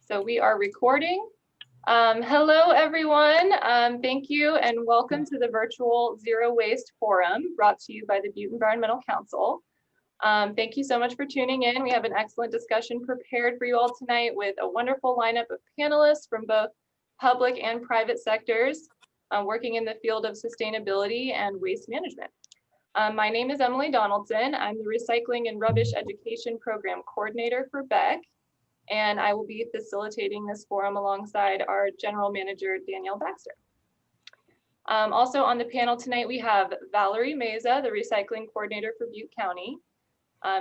So we are recording. Hello, everyone. Thank you and welcome to the virtual Zero Waste Forum brought to you by the Butte Environmental Council. Thank you so much for tuning in. We have an excellent discussion prepared for you all tonight with a wonderful lineup of panelists from both public and private sectors working in the field of sustainability and waste management. My name is Emily Donaldson. I'm the Recycling and Rubbish Education Program Coordinator for BEC, and I will be facilitating this forum alongside our General Manager, Danielle Baxter. Also on the panel tonight, we have Valerie Meza, the Recycling Coordinator for Butte County,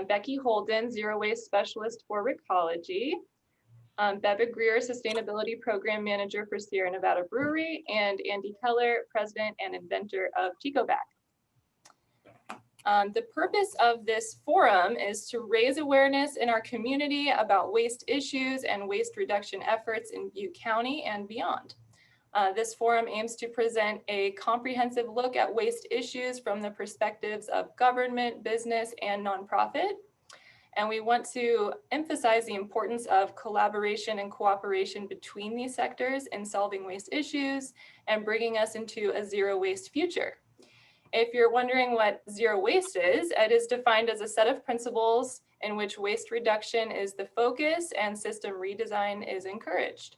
Becky Holden, Zero Waste Specialist for Recology, Beba Greer, Sustainability Program Manager for Sierra Nevada Brewery, and Andy Keller, President and Inventor of ChicoBag. The purpose of this forum is to raise awareness in our community about waste issues and waste reduction efforts in Butte County and beyond. This forum aims to present a comprehensive look at waste issues from the perspectives of government, business, and nonprofit. And we want to emphasize the importance of collaboration and cooperation between these sectors in solving waste issues and bringing us into a zero waste future. If you're wondering what zero waste is, it is defined as a set of principles in which waste reduction is the focus and system redesign is encouraged.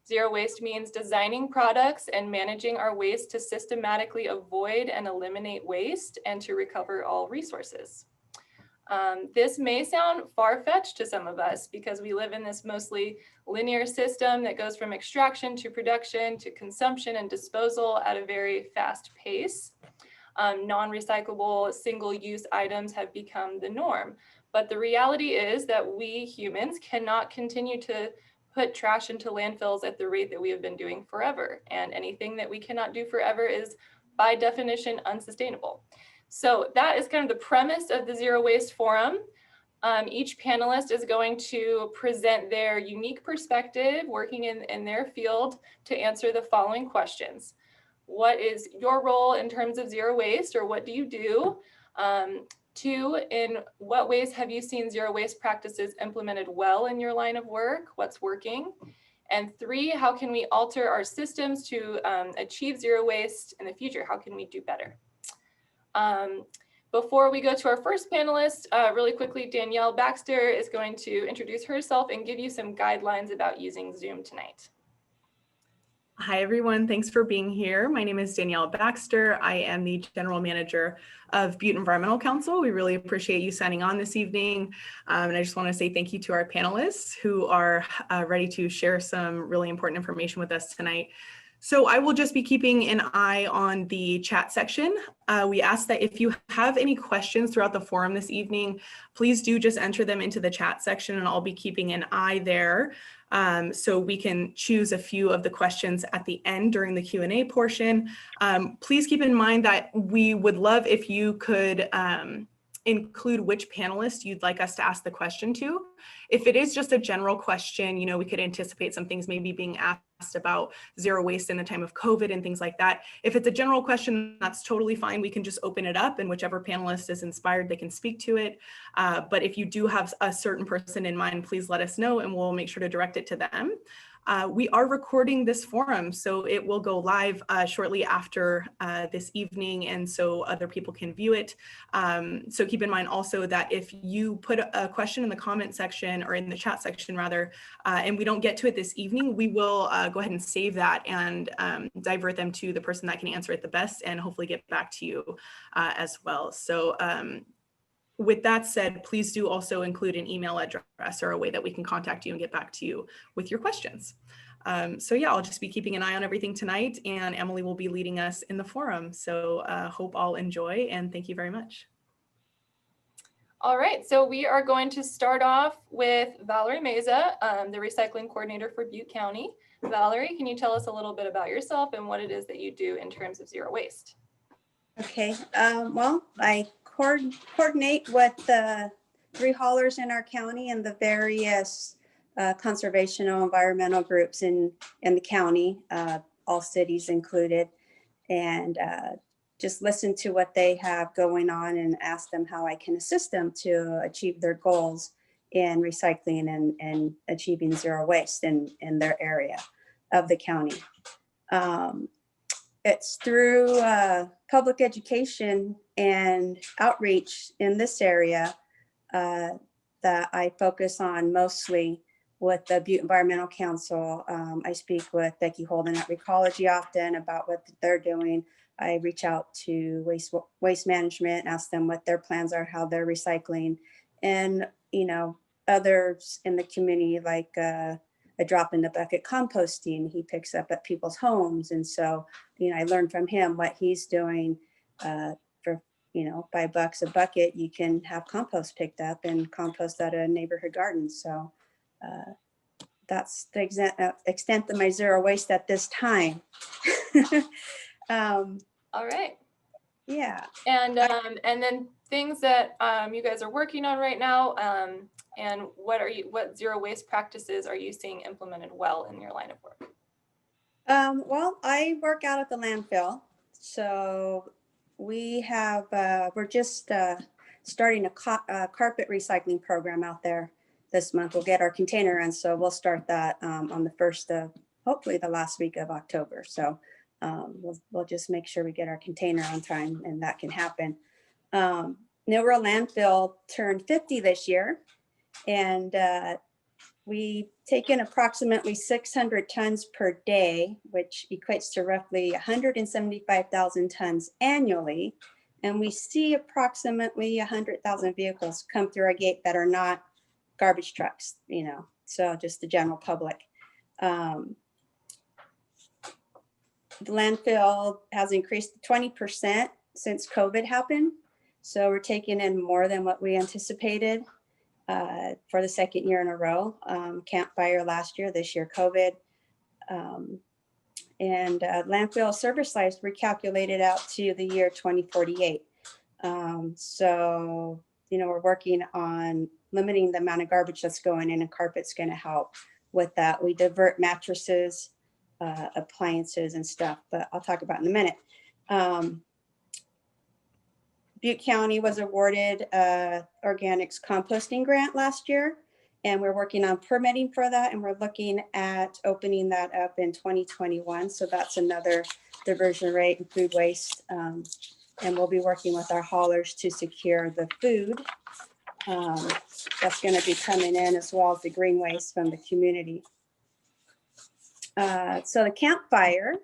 Zero waste means designing products and managing our waste to systematically avoid and eliminate waste and to recover all resources. This may sound far-fetched to some of us because we live in this mostly linear system that goes from extraction to production to consumption and disposal at a very fast pace. Non-recyclable single-use items have become the norm. But the reality is that we humans cannot continue to put trash into landfills at the rate that we have been doing forever. And anything that we cannot do forever is by definition unsustainable. So that is kind of the premise of the Zero Waste Forum. Each panelist is going to present their unique perspective working in their field to answer the following questions. What is your role in terms of zero waste, or what do you do? 2, in what ways have you seen zero waste practices implemented well in your line of work? What's working? And 3, how can we alter our systems to achieve zero waste in the future? How can we do better? Before we go to our first panelist, really quickly, Danielle Baxter is going to introduce herself and give you some guidelines about using Zoom tonight. Hi, everyone. Thanks for being here. My name is Danielle Baxter. I am the General Manager of Butte Environmental Council. We really appreciate you signing on this evening. And I just want to say thank you to our panelists who are ready to share some really important information with us tonight. So I will just be keeping an eye on the chat section. We ask that if you have any questions throughout the forum this evening, please do just enter them into the chat section and I'll be keeping an eye there. So we can choose a few of the questions at the end during the Q&A portion. Please keep in mind that we would love if you could include which panelist you'd like us to ask the question to. If it is just a general question, you know, we could anticipate some things maybe being asked about zero waste in the time of COVID and things like that. If it's a general question, that's totally fine. We can just open it up and whichever panelist is inspired, they can speak to it. But if you do have a certain person in mind, please let us know and we'll make sure to direct it to them. We are recording this forum, so it will go live shortly after this evening, and so other people can view it. So keep in mind also that if you put a question in the comment section, or in the chat section rather, and we don't get to it this evening, we will go ahead and save that and divert them to the person that can answer it the best and hopefully get back to you as well. So with that said, please do also include an email address or a way that we can contact you and get back to you with your questions. So yeah, I'll just be keeping an eye on everything tonight, and Emily will be leading us in the forum. So hope all enjoy, and thank you very much. All right, so we are going to start off with Valerie Meza, the Recycling Coordinator for Butte County. Valerie, can you tell us a little bit about yourself and what it is that you do in terms of zero waste? Okay, well, I coordinate with the 3 haulers in our county and the various conservational environmental groups in the county, all cities included, and just listen to what they have going on and ask them how I can assist them to achieve their goals in recycling and achieving zero waste in their area of the county. It's through public education and outreach in this area that I focus on mostly with the Butte Environmental Council. I speak with Becky Holden at Recology often about what they're doing. I reach out to waste management, ask them what their plans are, how they're recycling, and others in the community, like a drop in the bucket composting he picks up at people's homes. And so, I learned from him what he's doing for, $5 a bucket, you can have compost picked up and compost at a neighborhood garden. So that's the extent of my zero waste at this time. All right. Yeah. And then things that you guys are working on right now, and what zero waste practices are you seeing implemented well in your line of work? Well, I work out at the landfill, so we're just starting a carpet recycling program out there this month. We'll get our container in, so we'll start that on the first of, hopefully the last week of October. So we'll just make sure we get our container on time, and that can happen. Newer landfill turned 50 this year, and we take in approximately 600 tons per day, which equates to roughly 175,000 tons annually. And we see approximately 100,000 vehicles come through our gate that are not garbage trucks, so just the general public. The landfill has increased 20% since COVID happened. So we're taking in more than what we anticipated for the second year in a row. Campfire last year, this year COVID. And landfill service lives recalculated out to the year 2048. So, we're working on limiting the amount of garbage that's going in, and carpet's going to help with that. We divert mattresses, appliances and stuff, but I'll talk about in a minute. Butte County was awarded organics composting grant last year, and we're working on permitting for that, and we're looking at opening that up in 2021. So that's another diversion rate in food waste. And we'll be working with our haulers to secure the food that's going to be coming in, as well as the green waste from the community. So the campfire,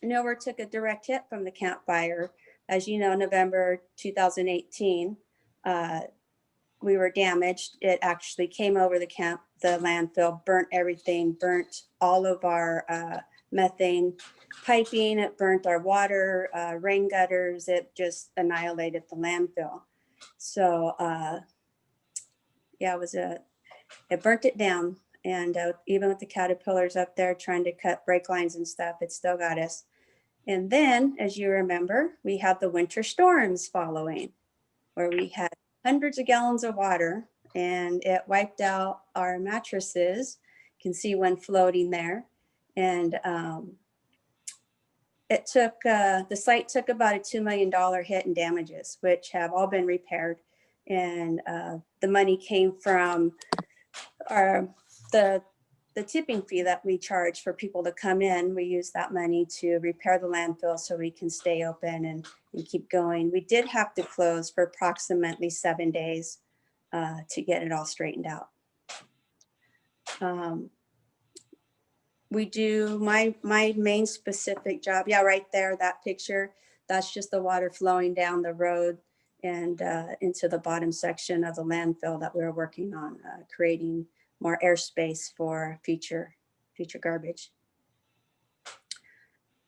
Nowhere took a direct hit from the campfire. As you know, November 2018, we were damaged. It actually came over the landfill, burnt everything, burnt all of our methane piping, it burnt our water, rain gutters, it just annihilated the landfill. So yeah, it burnt it down. And even with the caterpillars up there trying to cut brake lines and stuff, it still got us. And then, as you remember, we had the winter storms following, where we had hundreds of gallons of water, and it wiped out our mattresses. You can see one floating there. And it took, the site took about a $2 million hit in damages, which have all been repaired. And the money came from the tipping fee that we charge for people to come in. We use that money to repair the landfill so we can stay open and keep going. We did have to close for approximately 7 days to get it all straightened out. We do my main specific job. Yeah, right there, that picture, that's just the water flowing down the road and into the bottom section of the landfill that we're working on, creating more airspace for future garbage.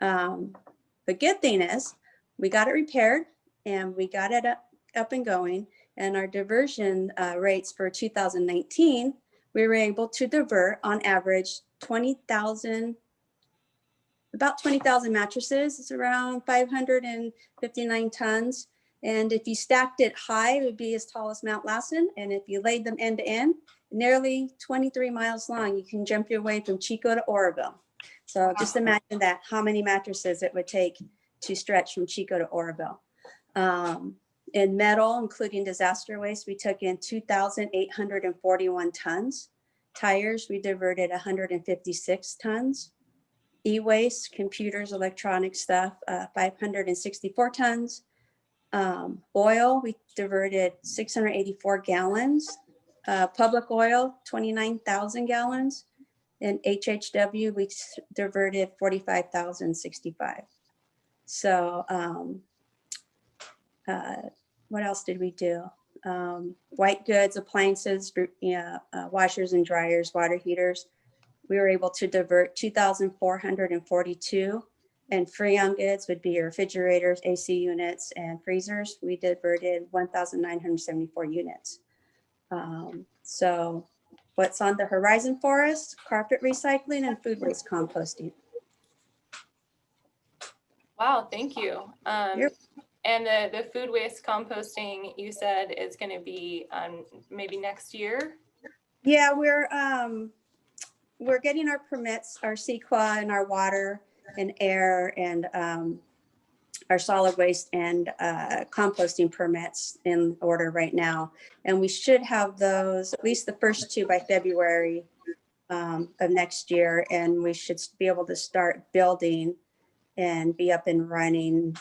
The good thing is we got it repaired and we got it up and going, and our diversion rates for 2019, we were able to divert on average about 20,000 mattresses. It's around 559 tons. And if you stacked it high, it would be as tall as Mount Lassen. And if you laid them end to end, nearly 23 miles long, you can jump your way from Chico to Oroville. So just imagine that, how many mattresses it would take to stretch from Chico to Oroville. In metal, including disaster waste, we took in 2,841 tons. Tires, we diverted 156 tons. E-waste, computers, electronic stuff, 564 tons. Oil, we diverted 684 gallons. Public oil, 29,000 gallons. And HHW, we diverted 45,065. So what else did we do? White goods, appliances, washers and dryers, water heaters. We were able to divert 2,442. And Freon goods would be your refrigerators, AC units, and freezers. We diverted 1,974 units. So what's on the horizon for us? Carpet recycling and food waste composting. Wow, thank you. Yep. And the food waste composting, you said is going to be maybe next year? Yeah, we're getting our permits, our CEQA and our water and air and our solid waste and composting permits in order right now. And we should have those, at least the first two, by February of next year. And we should be able to start building and be up and running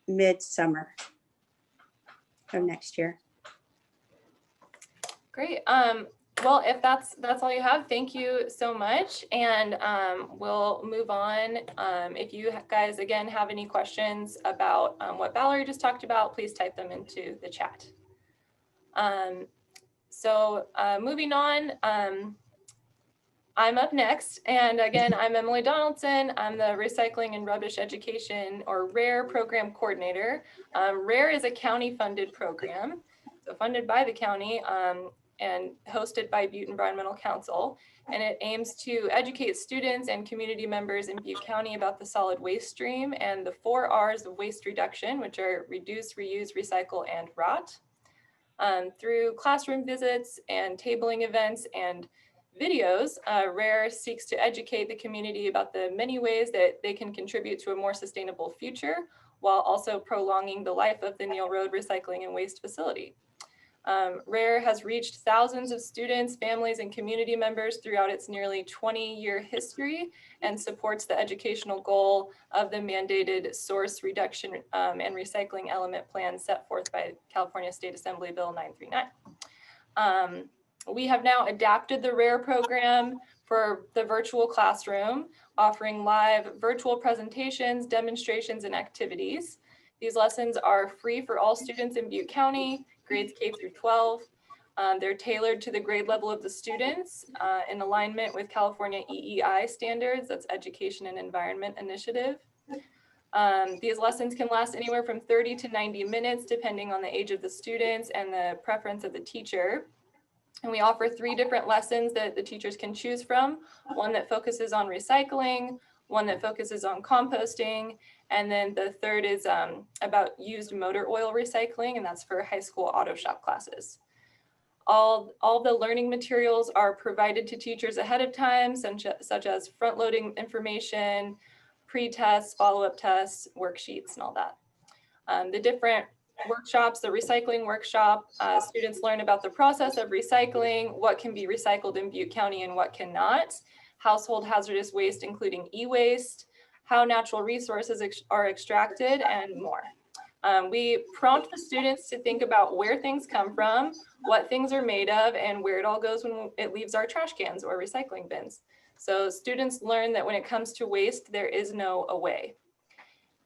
mid-summer of next year. Great. Well, if that's all you have, thank you so much. And we'll move on. If you guys, again, have any questions about what Valerie just talked about, please type them into the chat. So moving on, I'm up next. And again, I'm Emily Donaldson. I'm the Recycling and Rubbish Education, or RARE Program Coordinator. RARE is a county-funded program, so funded by the county and hosted by Butte Environmental Council. And it aims to educate students and community members in Butte County about the solid waste stream and the 4 R's of waste reduction, which are reduce, reuse, recycle, and rot. Through classroom visits and tabling events and videos, RARE seeks to educate the community about the many ways that they can contribute to a more sustainable future, while also prolonging the life of the Neal Road Recycling and Waste Facility. RARE has reached thousands of students, families, and community members throughout its nearly 20-year history and supports the educational goal of the mandated source reduction and recycling element plan set forth by California State Assembly Bill 939. We have now adapted the RARE program for the virtual classroom, offering live virtual presentations, demonstrations, and activities. These lessons are free for all students in Butte County, grades K through 12. They're tailored to the grade level of the students in alignment with California EEI standards, that's Education and Environment Initiative. These lessons can last anywhere from 30 to 90 minutes, depending on the age of the students and the preference of the teacher. And we offer 3 different lessons that the teachers can choose from. One that focuses on recycling, one that focuses on composting, and then the third is about used motor oil recycling, and that's for high school auto shop classes. All the learning materials are provided to teachers ahead of time, such as front-loading information, pre-tests, follow-up tests, worksheets, and all that. The different workshops, the recycling workshop, students learn about the process of recycling, what can be recycled in Butte County and what cannot, household hazardous waste, including e-waste, how natural resources are extracted, and more. We prompt the students to think about where things come from, what things are made of, and where it all goes when it leaves our trash cans or recycling bins. So students learn that when it comes to waste, there is no away.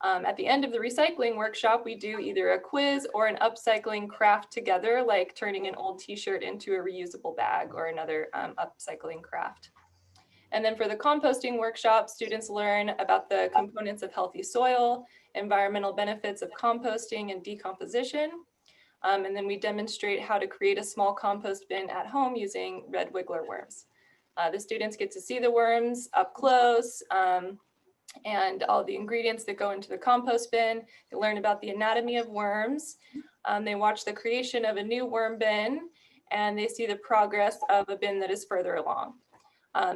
At the end of the recycling workshop, we do either a quiz or an upcycling craft together, like turning an old t-shirt into a reusable bag or another upcycling craft. And then for the composting workshop, students learn about the components of healthy soil, environmental benefits of composting and decomposition. And then we demonstrate how to create a small compost bin at home using red wiggler worms. The students get to see the worms up close, and all the ingredients that go into the compost bin. They learn about the anatomy of worms. They watch the creation of a new worm bin, and they see the progress of a bin that is further along.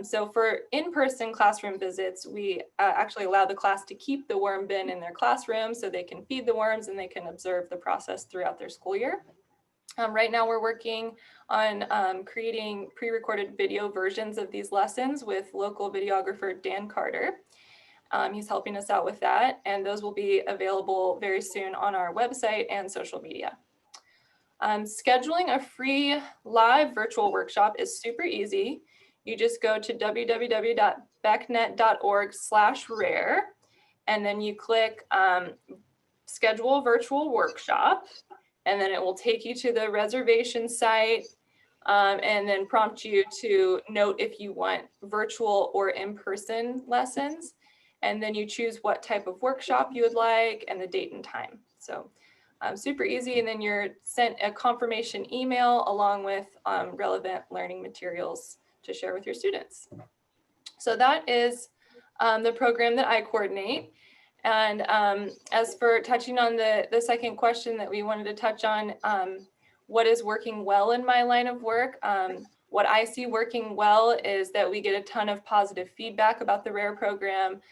So for in-person classroom visits, we actually allow the class to keep the worm bin in their classroom so they can feed the worms and they can observe the process throughout their school year. Right now we're working on creating pre-recorded video versions of these lessons with local videographer Dan Carter. He's helping us out with that, and those will be available very soon on our website and social media. Scheduling a free live virtual workshop is super easy. You just go to www.becnet.org/rare, and then you click schedule virtual workshop, and then it will take you to the reservation site and then prompt you to note if you want virtual or in-person lessons. And then you choose what type of workshop you would like and the date and time. So super easy. And then you're sent a confirmation email along with relevant learning materials to share with your students. So that is the program that I coordinate. And as for touching on the second question that we wanted to touch on, what is working well in my line of work? What I see working well is that we get a ton of positive feedback about the RARE program.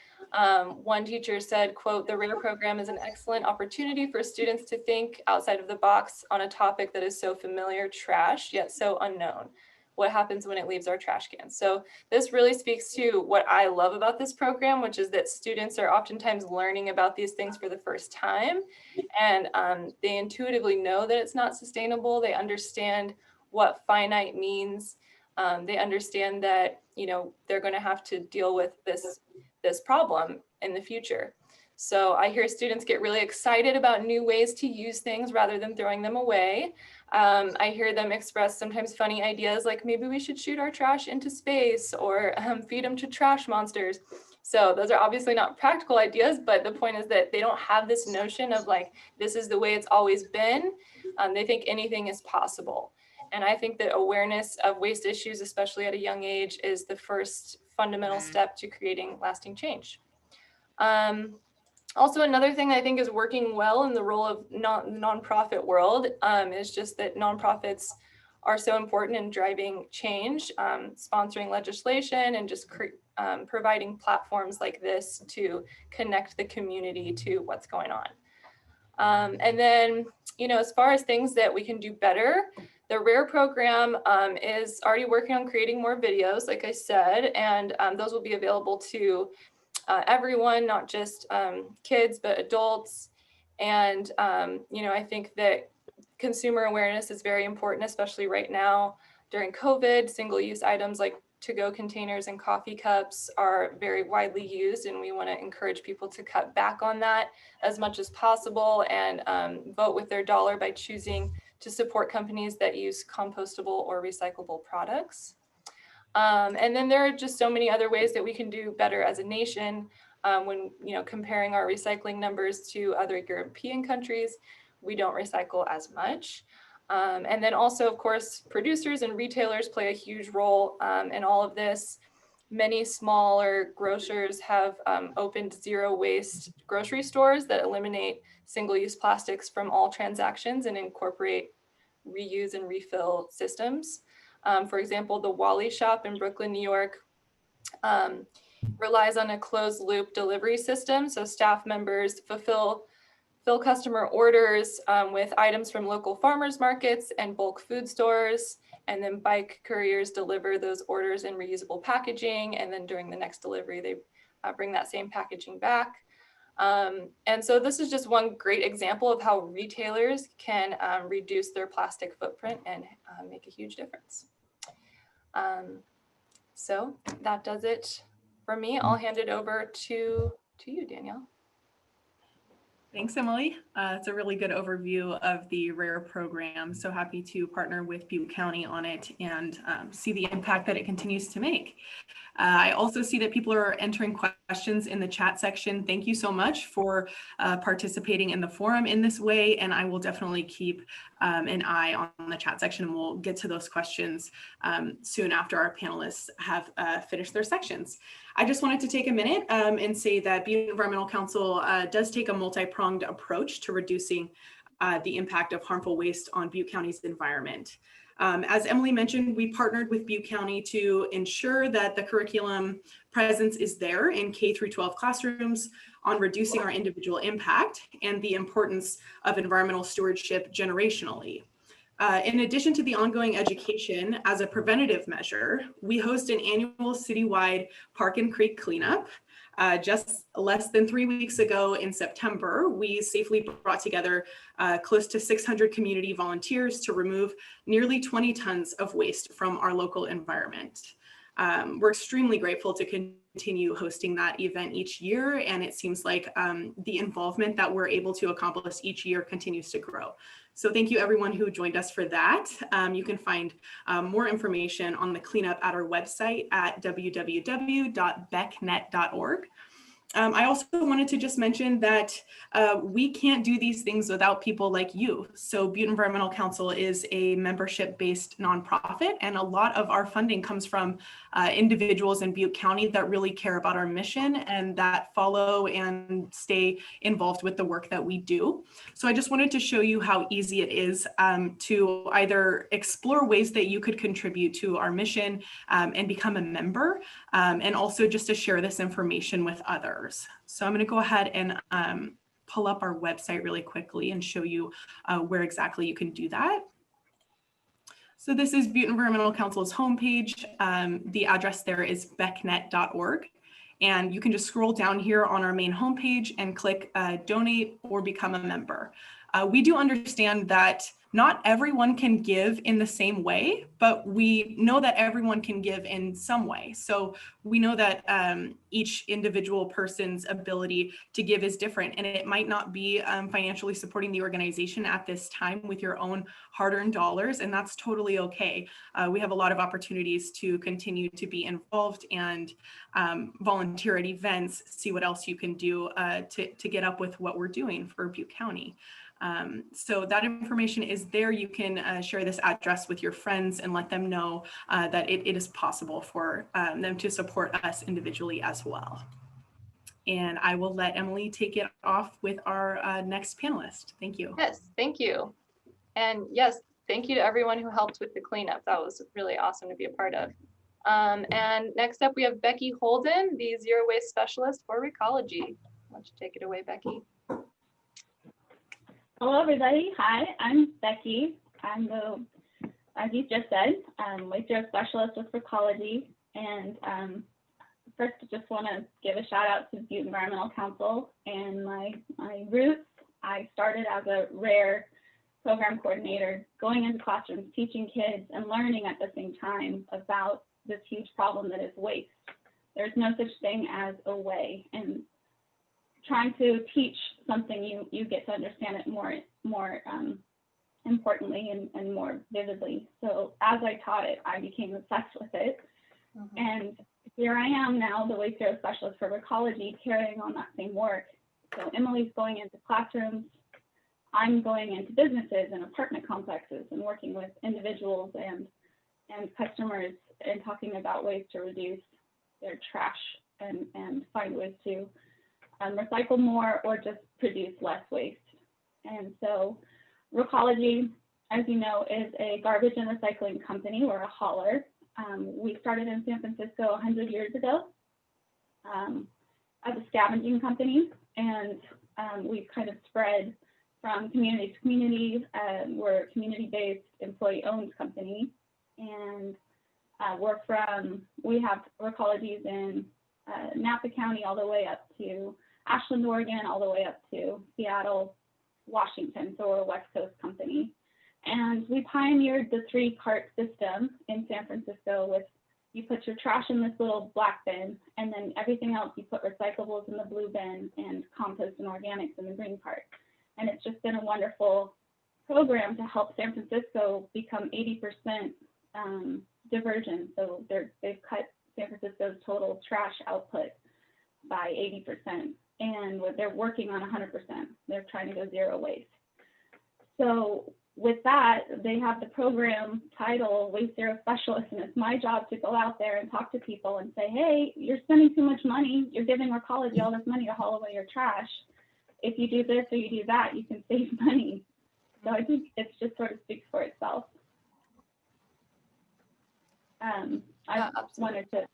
One teacher said, quote, "The RARE program is an excellent opportunity for students to think outside of the box on a topic that is so familiar, trash, yet so unknown. What happens when it leaves our trash cans?" So this really speaks to what I love about this program, which is that students are oftentimes learning about these things for the first time, and they intuitively know that it's not sustainable. They understand what finite means. They understand that, you know, they're going to have to deal with this problem in the future. So I hear students get really excited about new ways to use things rather than throwing them away. I hear them express sometimes funny ideas like maybe we should shoot our trash into space or feed them to trash monsters. So those are obviously not practical ideas, but the point is that they don't have this notion of like, this is the way it's always been. They think anything is possible. And I think that awareness of waste issues, especially at a young age, is the first fundamental step to creating lasting change. Also, another thing I think is working well in the role of nonprofit world is just that nonprofits are so important in driving change, sponsoring legislation, and just providing platforms like this to connect the community to what's going on. And then, you know, as far as things that we can do better, the RARE program is already working on creating more videos, like I said, and those will be available to everyone, not just kids, but adults. And, you know, I think that consumer awareness is very important, especially right now during COVID. Single-use items like to-go containers and coffee cups are very widely used, and we want to encourage people to cut back on that as much as possible and vote with their dollar by choosing to support companies that use compostable or recyclable products. And then there are just so many other ways that we can do better as a nation when, you know, comparing our recycling numbers to other European countries. We don't recycle as much. And then also, of course, producers and retailers play a huge role in all of this. Many smaller grocers have opened zero waste grocery stores that eliminate single-use plastics from all transactions and incorporate reuse and refill systems. For example, the Wally shop in Brooklyn, New York relies on a closed loop delivery system. So staff members fill customer orders with items from local farmers markets and bulk food stores, and then bike couriers deliver those orders in reusable packaging. And then during the next delivery, they bring that same packaging back. And so this is just one great example of how retailers can reduce their plastic footprint and make a huge difference. So that does it for me. I'll hand it over to you, Danielle. Thanks, Emily. It's a really good overview of the RARE program. So happy to partner with Butte County on it and see the impact that it continues to make. I also see that people are entering questions in the chat section. Thank you so much for participating in the forum in this way, and I will definitely keep an eye on the chat section, and we'll get to those questions soon after our panelists have finished their sections. I just wanted to take a minute and say that Butte Environmental Council does take a multi-pronged approach to reducing the impact of harmful waste on Butte County's environment. As Emily mentioned, we partnered with Butte County to ensure that the curriculum presence is there in K through 12 classrooms on reducing our individual impact and the importance of environmental stewardship generationally. In addition to the ongoing education, as a preventative measure, we host an annual citywide Park and Creek cleanup. Just less than 3 weeks ago in September, we safely brought together close to 600 community volunteers to remove nearly 20 tons of waste from our local environment. We're extremely grateful to continue hosting that event each year, and it seems like the involvement that we're able to accomplish each year continues to grow. So thank you everyone who joined us for that. You can find more information on the cleanup at our website at www.becnet.org. I also wanted to just mention that we can't do these things without people like you. So Butte Environmental Council is a membership-based nonprofit, and a lot of our funding comes from individuals in Butte County that really care about our mission and that follow and stay involved with the work that we do. So I just wanted to show you how easy it is to either explore ways that you could contribute to our mission and become a member, and also just to share this information with others. So I'm going to go ahead and pull up our website really quickly and show you where exactly you can do that. So this is Butte Environmental Council's homepage. The address there is becnet.org. And you can just scroll down here on our main homepage and click donate or become a member. We do understand that not everyone can give in the same way, but we know that everyone can give in some way. So we know that each individual person's ability to give is different, and it might not be financially supporting the organization at this time with your own hard-earned dollars, and that's totally okay. We have a lot of opportunities to continue to be involved and volunteer at events, see what else you can do to get up with what we're doing for Butte County. So that information is there. You can share this address with your friends and let them know that it is possible for them to support us individually as well. And I will let Emily take it off with our next panelist. Thank you. Yes, thank you. And yes, thank you to everyone who helped with the cleanup. That was really awesome to be a part of. And next up, we have Becky Holden, the Zero Waste Specialist for Recology. Why don't you take it away, Becky? Hello, everybody. Hi, I'm Becky. I'm as you just said, Waste Zero Specialist with Recology. And first, I just want to give a shout out to Butte Environmental Council and my roots. I started as a rare program coordinator, going into classrooms, teaching kids and learning at the same time about this huge problem that is waste. There's no such thing as a way, and trying to teach something, you get to understand it more importantly and more vividly. So as I taught it, I became obsessed with it. Mm-hmm. And here I am now, the Waste Zero Specialist for Recology, carrying on that same work. So Emily's going into classrooms, I'm going into businesses and apartment complexes and working with individuals and customers and talking about ways to reduce their trash and find ways to recycle more or just produce less waste. And so Recology, as you know, is a garbage and recycling company. We're a hauler. We started in San Francisco 100 years ago as a scavenging company, and we've kind of spread from community to community. We're a community-based, employee-owned company, and we have Recologies in Napa County all the way up to Ashland, Oregon, all the way up to Seattle, Washington. So we're a West Coast company. And we pioneered the 3-cart system in San Francisco with, you put your trash in this little black bin, and then everything else, you put recyclables in the blue bin and compost and organics in the green cart. And it's just been a wonderful program to help San Francisco become 80% diversion. So they've cut San Francisco's total trash output by 80%. And they're working on 100%. They're trying to go zero waste. So with that, they have the program title Waste Zero Specialist, and it's my job to go out there and talk to people and say, hey, you're spending too much money. You're giving Recology all this money to haul away your trash. If you do this or you do that, you can save money. So I think it just sort of speaks for itself. Yeah, absolutely. wanted to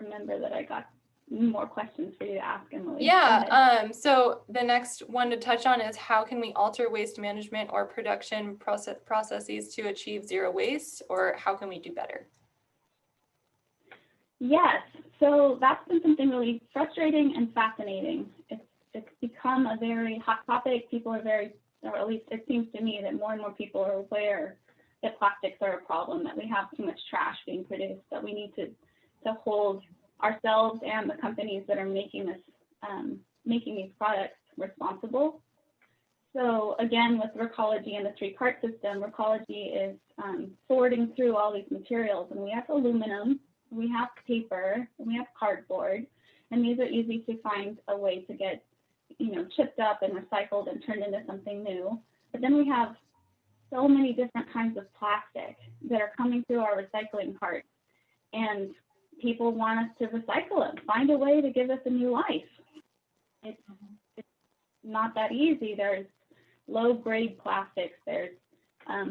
remember that I got more questions for you to ask, Emily. Go ahead. Yeah, so the next one to touch on is how can we alter waste management or production processes to achieve zero waste, or how can we do better? Yes, so that's been something really frustrating and fascinating. It's become a very hot topic. People are very, or at least it seems to me that more and more people are aware that plastics are a problem, that we have too much trash being produced, that we need to hold ourselves and the companies that are making making these products responsible. So again, with Recology and the 3-cart system, Recology is sorting through all these materials, and we have aluminum, we have paper, and we have cardboard, and these are easy to find a way to get, chipped up and recycled and turned into something new. But then we have so many different kinds of plastic that are coming through our recycling carts, and people want us to recycle them, find a way to give us a new life. It's not that easy. There's low-grade plastics. There's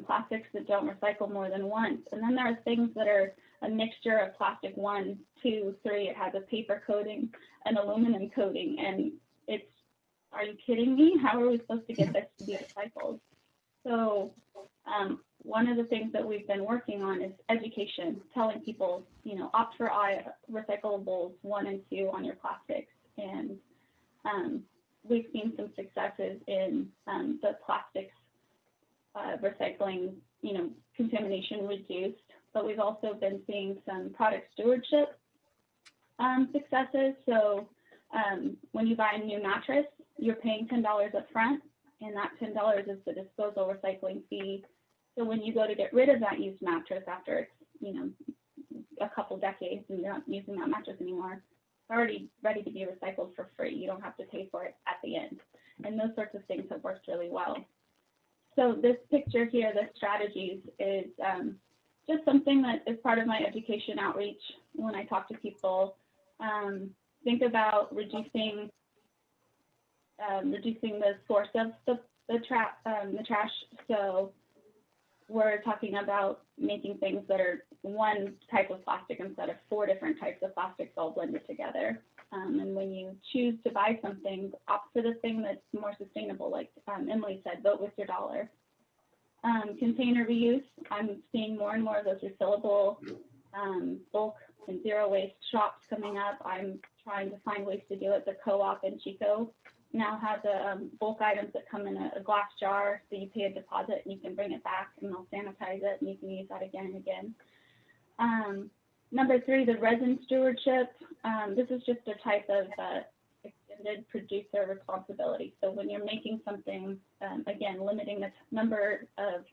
plastics that don't recycle more than once. And then there are things that are a mixture of plastic 1, 2, 3. It has a paper coating, an aluminum coating, and are you kidding me? How are we supposed to get this to be recycled? So one of the things that we've been working on is education, telling people, opt for recyclables 1 and 2 on your plastics. And we've seen some successes in the plastics recycling, contamination reduced, but we've also been seeing some product stewardship successes. So when you buy a new mattress, you're paying $10 up front, and that $10 is the disposal recycling fee. So when you go to get rid of that used mattress after it's, a couple decades and you're not using that mattress anymore, it's already ready to be recycled for free. You don't have to pay for it at the end. And those sorts of things have worked really well. So this picture here, the strategies, is just something that is part of my education outreach when I talk to people. Think about reducing the source of the trash. So we're talking about making things that are 1 type of plastic instead of 4 different types of plastics all blended together. And when you choose to buy something, opt for the thing that's more sustainable, like Emily said, vote with your dollar. Container reuse, I'm seeing more and more of those refillable bulk and zero waste shops coming up. I'm trying to find ways to do it. The co-op in Chico now has bulk items that come in a glass jar, so you pay a deposit and you can bring it back and they'll sanitize it and you can use that again and again. Number 3, the resin stewardship. This is just a type of extended producer responsibility. So when you're making something, again, limiting the number of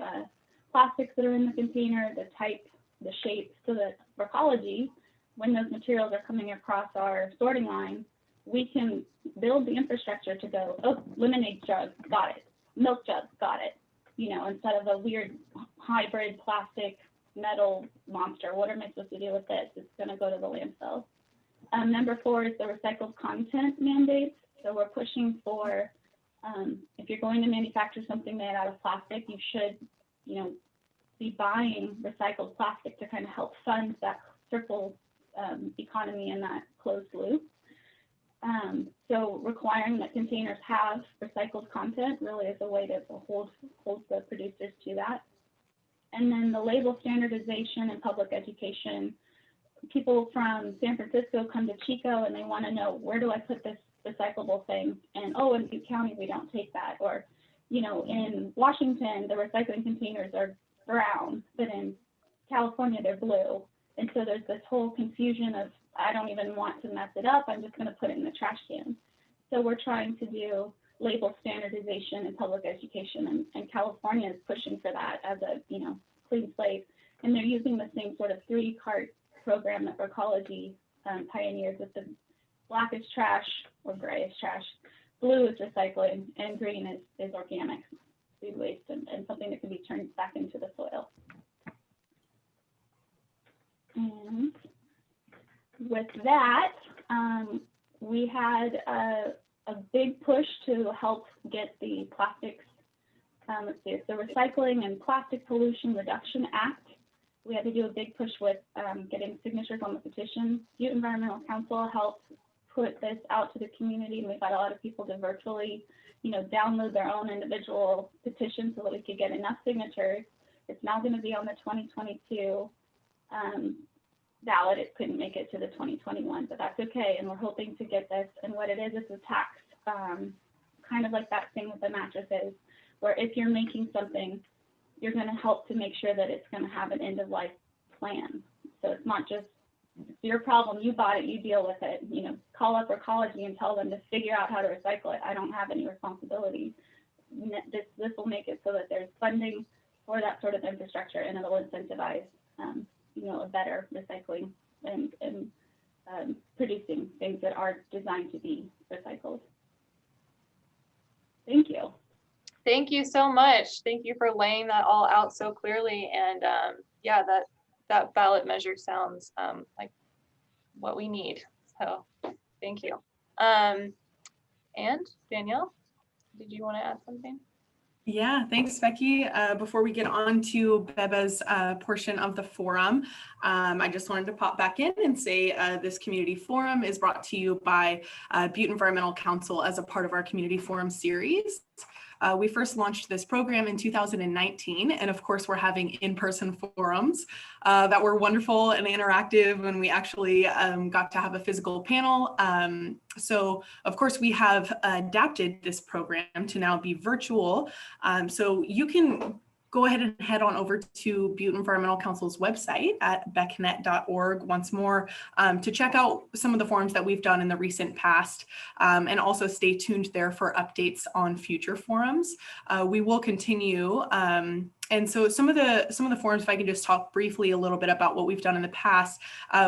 plastics that are in the container, the type, the shape, so that Recology, when those materials are coming across our sorting line, we can build the infrastructure to go, oh, lemonade jug, got it. Milk jug, got it. Instead of a weird hybrid plastic metal monster, what am I supposed to do with this? It's going to go to the landfill. Number 4 is the recycled content mandates. So we're pushing for, if you're going to manufacture something made out of plastic, you should, be buying recycled plastic to kind of help fund that circle economy and that closed loop. So requiring that containers have recycled content really is a way to hold the producers to that. And then the label standardization and public education. People from San Francisco come to Chico and they want to know, where do I put this recyclable thing? And in Butte County, we don't take that. Or, in Washington, the recycling containers are brown, but in California, they're blue. And so there's this whole confusion of, I don't even want to mess it up. I'm just going to put it in the trash can. So we're trying to do label standardization and public education, and California is pushing for that as a, clean slate. And they're using the same sort of 3-cart program that Recology pioneered, with the black is trash or gray is trash, blue is recycling, and green is organic food waste and something that can be turned back into the soil. And with that, we had a big push to help get the plastics, let's see, it's the Recycling and Plastic Pollution Reduction Act. we had to do a big push with getting signatures on the petition. Butte Environmental Council helped put this out to the community, and we got a lot of people to virtually, download their own individual petition so that we could get enough signatures. It's now going to be on the 2022 ballot. It couldn't make it to the 2021, but that's okay. And we're hoping to get this. And what it is a tax, kind of like that thing with the mattresses, where if you're making something, you're going to help to make sure that it's going to have an end of life plan. So it's not just your problem, you bought it, you deal with it. Call up Recology and tell them to figure out how to recycle it. I don't have any responsibility. This will make it so that there's funding for that sort of infrastructure, and it'll incentivize, a better recycling and producing things that are designed to be recycled. Thank you. Thank you so much. Thank you for laying that all out so clearly. And yeah, that ballot measure sounds like what we need. So thank you. And Danielle, did you want to add something? Yeah, thanks, Becky. Before we get on to Beba's portion of the forum, I just wanted to pop back in and say this community forum is brought to you by Butte Environmental Council as a part of our community forum series. We first launched this program in 2019, and of course we're having in-person forums that were wonderful and interactive, and we actually got to have a physical panel. So of course we have adapted this program to now be virtual. So you can go ahead and head on over to Butte Environmental Council's website at becnet.org once more to check out some of the forums that we've done in the recent past, and also stay tuned there for updates on future forums. We will continue. And so some of the forums, if I can just talk briefly a little bit about what we've done in the past,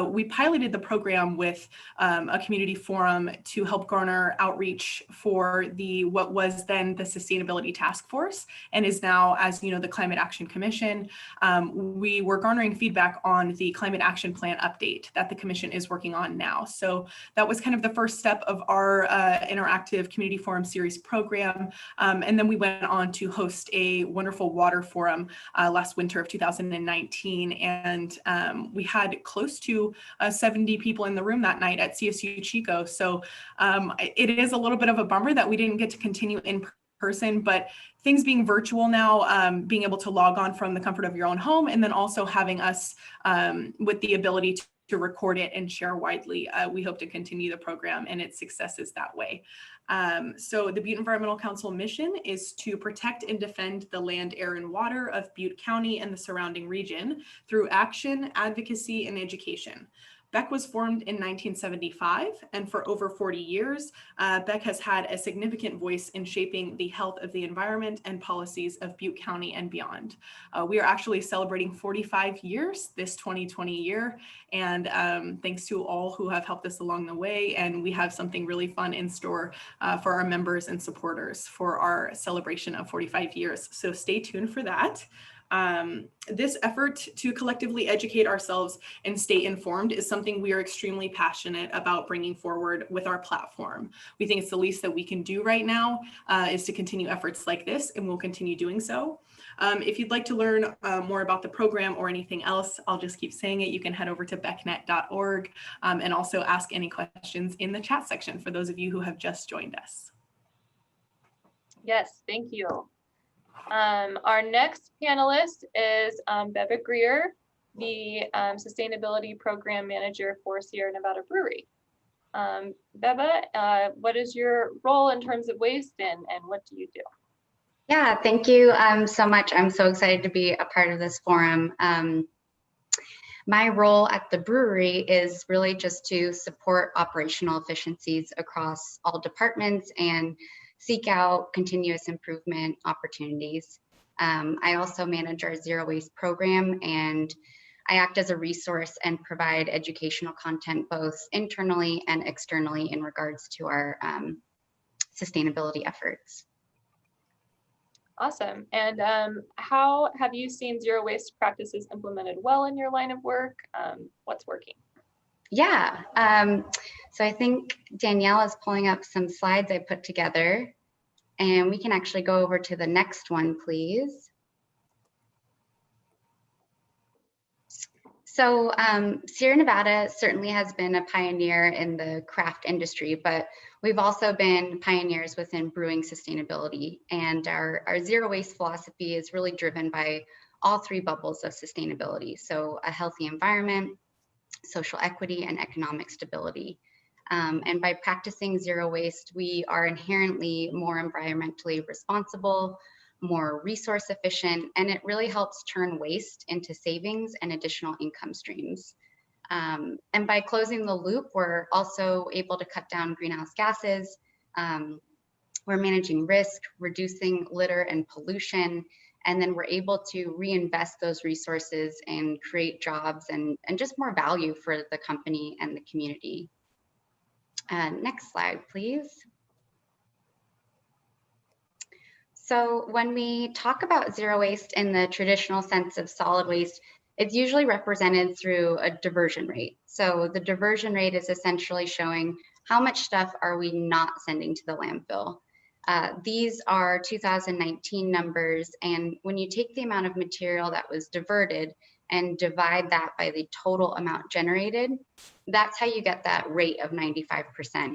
we piloted the program with a community forum to help garner outreach for what was then the Sustainability Task Force and is now, as you know, the Climate Action Commission. We were garnering feedback on the Climate Action Plan update that the Commission is working on now. So that was kind of the first step of our interactive community forum series program. And then we went on to host a wonderful water forum last winter of 2019, and we had close to 70 people in the room that night at CSU Chico. So it is a little bit of a bummer that we didn't get to continue in person, but things being virtual now, being able to log on from the comfort of your own home, and then also having us with the ability to record it and share widely, we hope to continue the program and its successes that way. So the Butte Environmental Council mission is to protect and defend the land, air, and water of Butte County and the surrounding region through action, advocacy, and education. BEC was formed in 1975, and for over 40 years, BEC has had a significant voice in shaping the health of the environment and policies of Butte County and beyond. We are actually celebrating 45 years this 2020 year, and thanks to all who have helped us along the way, and we have something really fun in store for our members and supporters for our celebration of 45 years. So stay tuned for that. This effort to collectively educate ourselves and stay informed is something we are extremely passionate about bringing forward with our platform. We think it's the least that we can do right now is to continue efforts like this, and we'll continue doing so. If you'd like to learn more about the program or anything else, I'll just keep saying it. You can head over to becnet.org and also ask any questions in the chat section for those of you who have just joined us. Yes, thank you. Our next panelist is Beba Greer, the Sustainability Program Manager for Sierra Nevada Brewery. Beba, what is your role in terms of waste and what do you do? Yeah, thank you so much. I'm so excited to be a part of this forum. My role at the brewery is really just to support operational efficiencies across all departments and seek out continuous improvement opportunities. I also manage our zero waste program, and I act as a resource and provide educational content both internally and externally in regards to our sustainability efforts. Awesome. And how have you seen zero waste practices implemented well in your line of work? What's working? Yeah, so I think Danielle is pulling up some slides I put together, and we can actually go over to the next one, please. So Sierra Nevada certainly has been a pioneer in the craft industry, but we've also been pioneers within brewing sustainability. And our zero waste philosophy is really driven by all three bubbles of sustainability. So a healthy environment, social equity, and economic stability. And by practicing zero waste, we are inherently more environmentally responsible, more resource efficient, and it really helps turn waste into savings and additional income streams. And by closing the loop, we're also able to cut down greenhouse gases. We're managing risk, reducing litter and pollution, and then we're able to reinvest those resources and create jobs and just more value for the company and the community. Next slide, please. So when we talk about zero waste in the traditional sense of solid waste, it's usually represented through a diversion rate. So the diversion rate is essentially showing how much stuff are we not sending to the landfill. These are 2019 numbers, and when you take the amount of material that was diverted and divide that by the total amount generated, that's how you get that rate of 95%.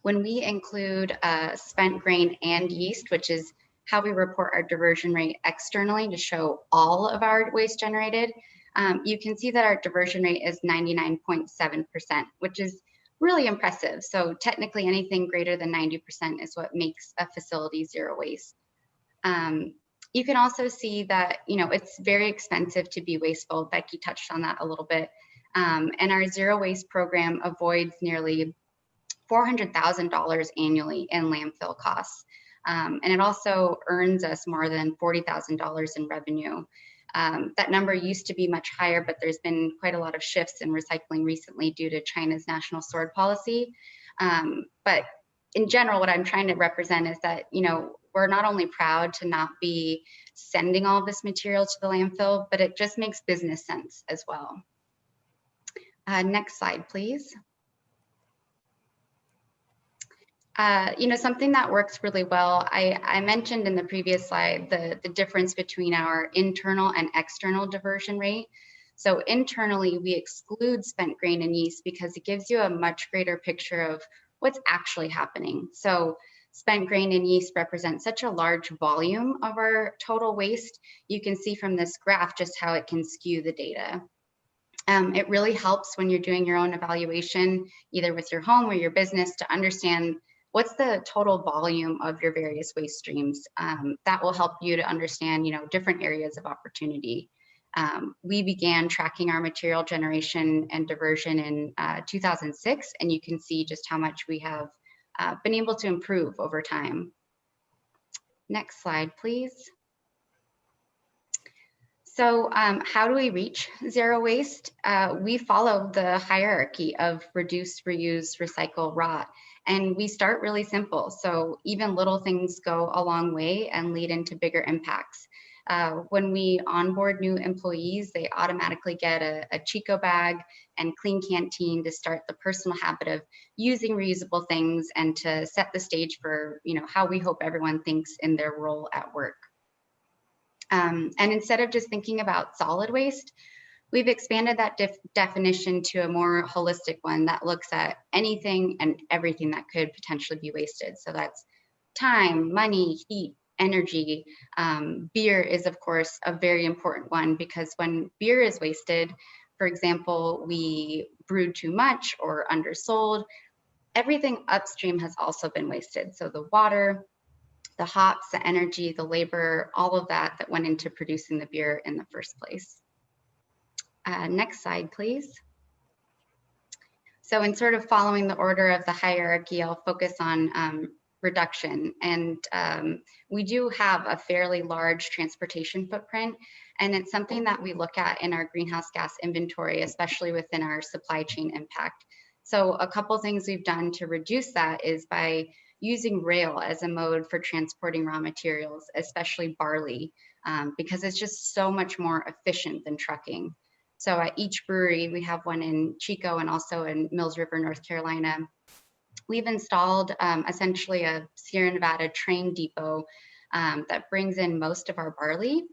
When we include spent grain and yeast, which is how we report our diversion rate externally to show all of our waste generated, you can see that our diversion rate is 99.7%, which is really impressive. So technically anything greater than 90% is what makes a facility zero waste. You can also see that, it's very expensive to be wasteful. Becky touched on that a little bit. And our zero waste program avoids nearly $400,000 annually in landfill costs. And it also earns us more than $40,000 in revenue. That number used to be much higher, but there's been quite a lot of shifts in recycling recently due to China's national sword policy. But in general, what I'm trying to represent is that, we're not only proud to not be sending all this material to the landfill, but it just makes business sense as well. Next slide, please. Something that works really well, I mentioned in the previous slide, the difference between our internal and external diversion rate. So internally, we exclude spent grain and yeast because it gives you a much greater picture of what's actually happening. So spent grain and yeast represent such a large volume of our total waste. You can see from this graph just how it can skew the data. It really helps when you're doing your own evaluation, either with your home or your business, to understand what's the total volume of your various waste streams. That will help you to understand, different areas of opportunity. We began tracking our material generation and diversion in 2006, and you can see just how much we have been able to improve over time. Next slide, please. So how do we reach zero waste? We follow the hierarchy of reduce, reuse, recycle, rot. And we start really simple. So even little things go a long way and lead into bigger impacts. When we onboard new employees, they automatically get a ChicoBag and clean canteen to start the personal habit of using reusable things and to set the stage for, how we hope everyone thinks in their role at work. And instead of just thinking about solid waste, we've expanded that definition to a more holistic one that looks at anything and everything that could potentially be wasted. So that's time, money, heat, energy. Beer is, of course, a very important one, because when beer is wasted, for example, we brewed too much or undersold, everything upstream has also been wasted. So the water, the hops, the energy, the labor, all of that went into producing the beer in the first place. Next slide, please. So in sort of following the order of the hierarchy, I'll focus on reduction. And we do have a fairly large transportation footprint, and it's something that we look at in our greenhouse gas inventory, especially within our supply chain impact. So a couple things we've done to reduce that is by using rail as a mode for transporting raw materials, especially barley, because it's just so much more efficient than trucking. So at each brewery, we have one in Chico and also in Mills River, North Carolina. We've installed essentially a Sierra Nevada train depot that brings in most of our barley.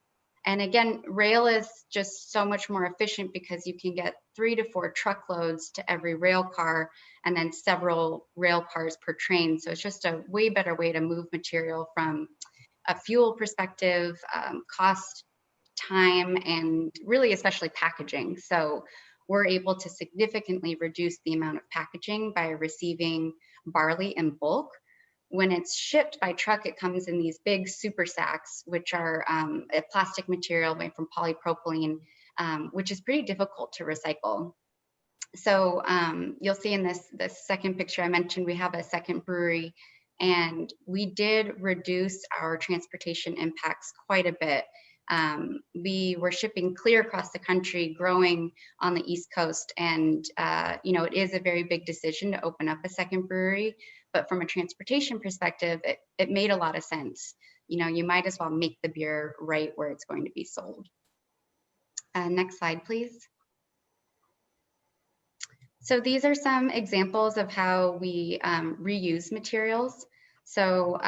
And again, rail is just so much more efficient because you can get 3 to 4 truckloads to every rail car and then several rail cars per train. So it's just a way better way to move material from a fuel perspective, cost, time, and really especially packaging. So we're able to significantly reduce the amount of packaging by receiving barley in bulk. When it's shipped by truck, it comes in these big super sacks, which are a plastic material made from polypropylene, which is pretty difficult to recycle. So you'll see in this second picture I mentioned, we have a second brewery, and we did reduce our transportation impacts quite a bit. We were shipping clear across the country, growing on the East Coast, and you know, it is a very big decision to open up a second brewery, but from a transportation perspective, it made a lot of sense. You know, you might as well make the beer right where it's going to be sold. Next slide, please. So these are some examples of how we reuse materials. So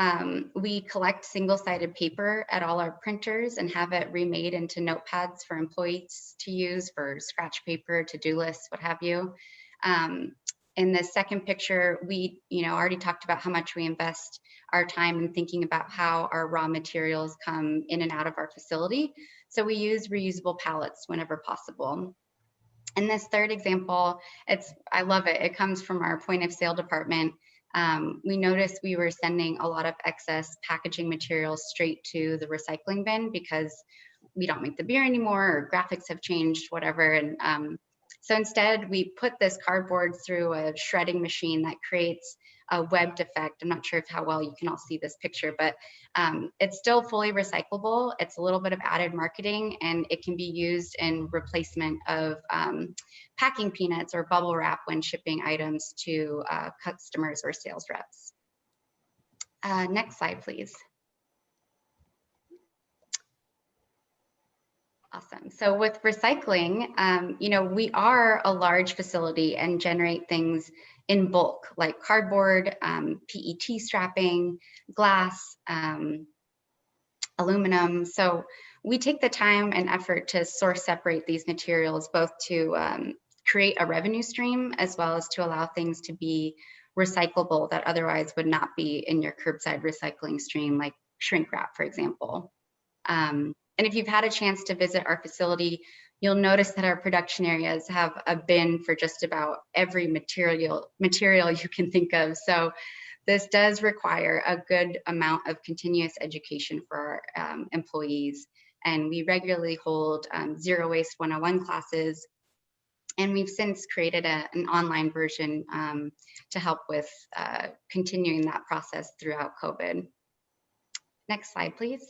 we collect single-sided paper at all our printers and have it remade into notepads for employees to use for scratch paper, to-do lists, what have you. In the second picture, we already talked about how much we invest our time in thinking about how our raw materials come in and out of our facility. So we use reusable pallets whenever possible. In this third example, I love it. It comes from our point of sale department. We noticed we were sending a lot of excess packaging materials straight to the recycling bin because we don't make the beer anymore, or graphics have changed, whatever. And so instead, we put this cardboard through a shredding machine that creates a webbed effect. I'm not sure how well you can all see this picture, but it's still fully recyclable. It's a little bit of added marketing, and it can be used in replacement of packing peanuts or bubble wrap when shipping items to customers or sales reps. Next slide, please. Awesome. So with recycling, we are a large facility and generate things in bulk, like cardboard, PET strapping, glass, aluminum. So we take the time and effort to source separate these materials, both to create a revenue stream, as well as to allow things to be recyclable that otherwise would not be in your curbside recycling stream, like shrink wrap, for example. And if you've had a chance to visit our facility, you'll notice that our production areas have a bin for just about every material you can think of. So this does require a good amount of continuous education for our employees. And we regularly hold Zero Waste 101 classes. And we've since created an online version to help with continuing that process throughout COVID. Next slide, please.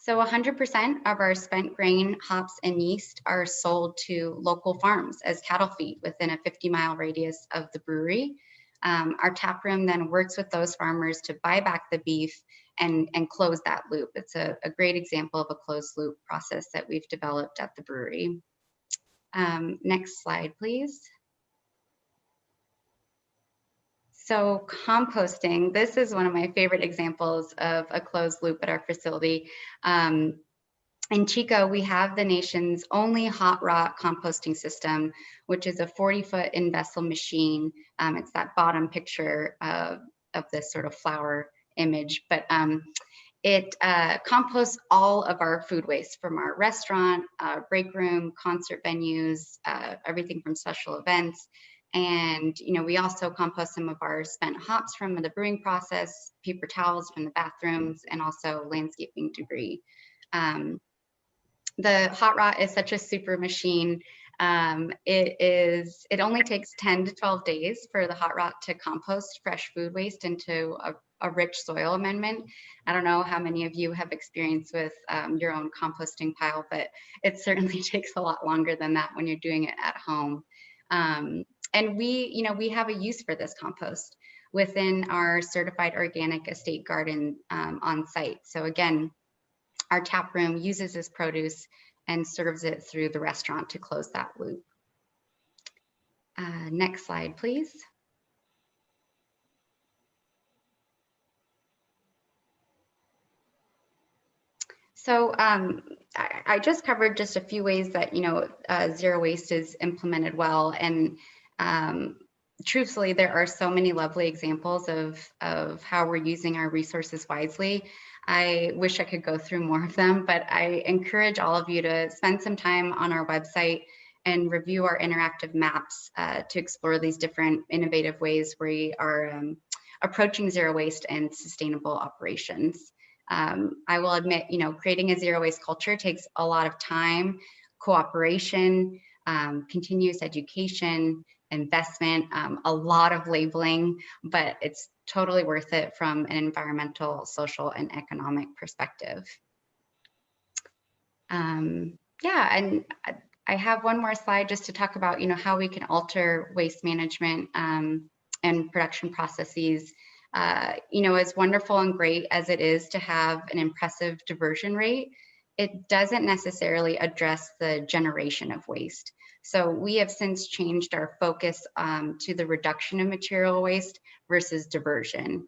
So 100% of our spent grain, hops, and yeast are sold to local farms as cattle feed within a 50-mile radius of the brewery. Our tap room then works with those farmers to buy back the beef and close that loop. It's a great example of a closed loop process that we've developed at the brewery. Next slide, please. So composting, this is one of my favorite examples of a closed loop at our facility. In Chico, we have the nation's only hot rot composting system, which is a 40-foot in-vessel machine. It's that bottom picture of this sort of flower image, but it composts all of our food waste from our restaurant, break room, concert venues, everything from special events. And we also compost some of our spent hops from the brewing process, paper towels from the bathrooms, and also landscaping debris. The hot rot is such a super machine. It only takes 10 to 12 days for the hot rot to compost fresh food waste into a rich soil amendment. I don't know how many of you have experience with your own composting pile, but it certainly takes a lot longer than that when you're doing it at home. And we have a use for this compost within our certified organic estate garden on site. So again, our tap room uses this produce and serves it through the restaurant to close that loop. Next slide, please. So I just covered just a few ways that, zero waste is implemented well. And truthfully, there are so many lovely examples of how we're using our resources wisely. I wish I could go through more of them, but I encourage all of you to spend some time on our website and review our interactive maps to explore these different innovative ways we are approaching zero waste and sustainable operations. I will admit, creating a zero waste culture takes a lot of time, cooperation, continuous education, investment, a lot of labeling, but it's totally worth it from an environmental, social, and economic perspective. Yeah, and I have one more slide just to talk about, how we can alter waste management and production processes. As wonderful and great as it is to have an impressive diversion rate, it doesn't necessarily address the generation of waste. So we have since changed our focus to the reduction of material waste versus diversion.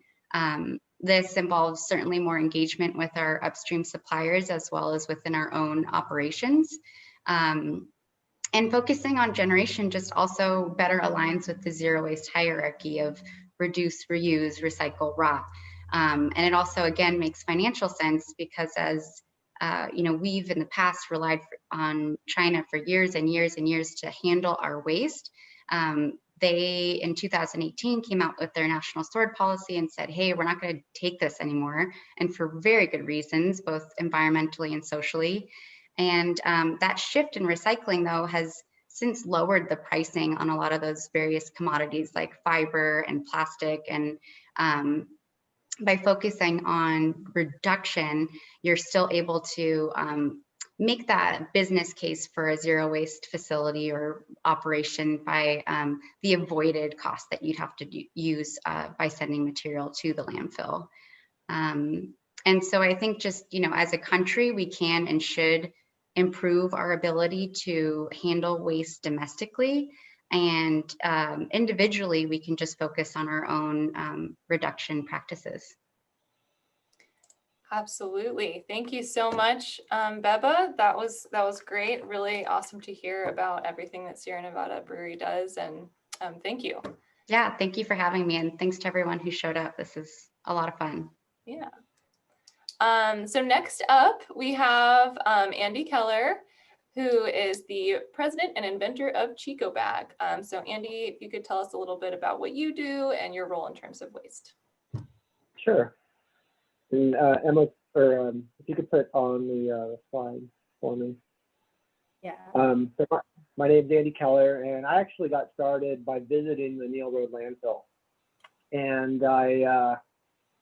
This involves certainly more engagement with our upstream suppliers as well as within our own operations. And focusing on generation just also better aligns with the zero waste hierarchy of reduce, reuse, recycle, rot. And it also, again, makes financial sense because as we've in the past relied on China for years and years and years to handle our waste. They, in 2018, came out with their national sword policy and said, hey, we're not going to take this anymore. And for very good reasons, both environmentally and socially. And that shift in recycling, though, has since lowered the pricing on a lot of those various commodities like fiber and plastic. And by focusing on reduction, you're still able to make that business case for a zero waste facility or operation by the avoided cost that you'd have to use by sending material to the landfill. And so I think just, as a country, we can and should improve our ability to handle waste domestically. And individually, we can just focus on our own reduction practices. Absolutely. Thank you so much, Beba. That was great. Really awesome to hear about everything that Sierra Nevada Brewery does. And thank you. Yeah, thank you for having me. And thanks to everyone who showed up. This is a lot of fun. Yeah. So next up, we have Andy Keller, who is the president and inventor of ChicoBag. So Andy, if you could tell us a little bit about what you do and your role in terms of waste. Sure. And Emma, or if you could put on the slide for me. Yeah. So my name is Andy Keller, and I actually got started by visiting the Neal Road landfill. And I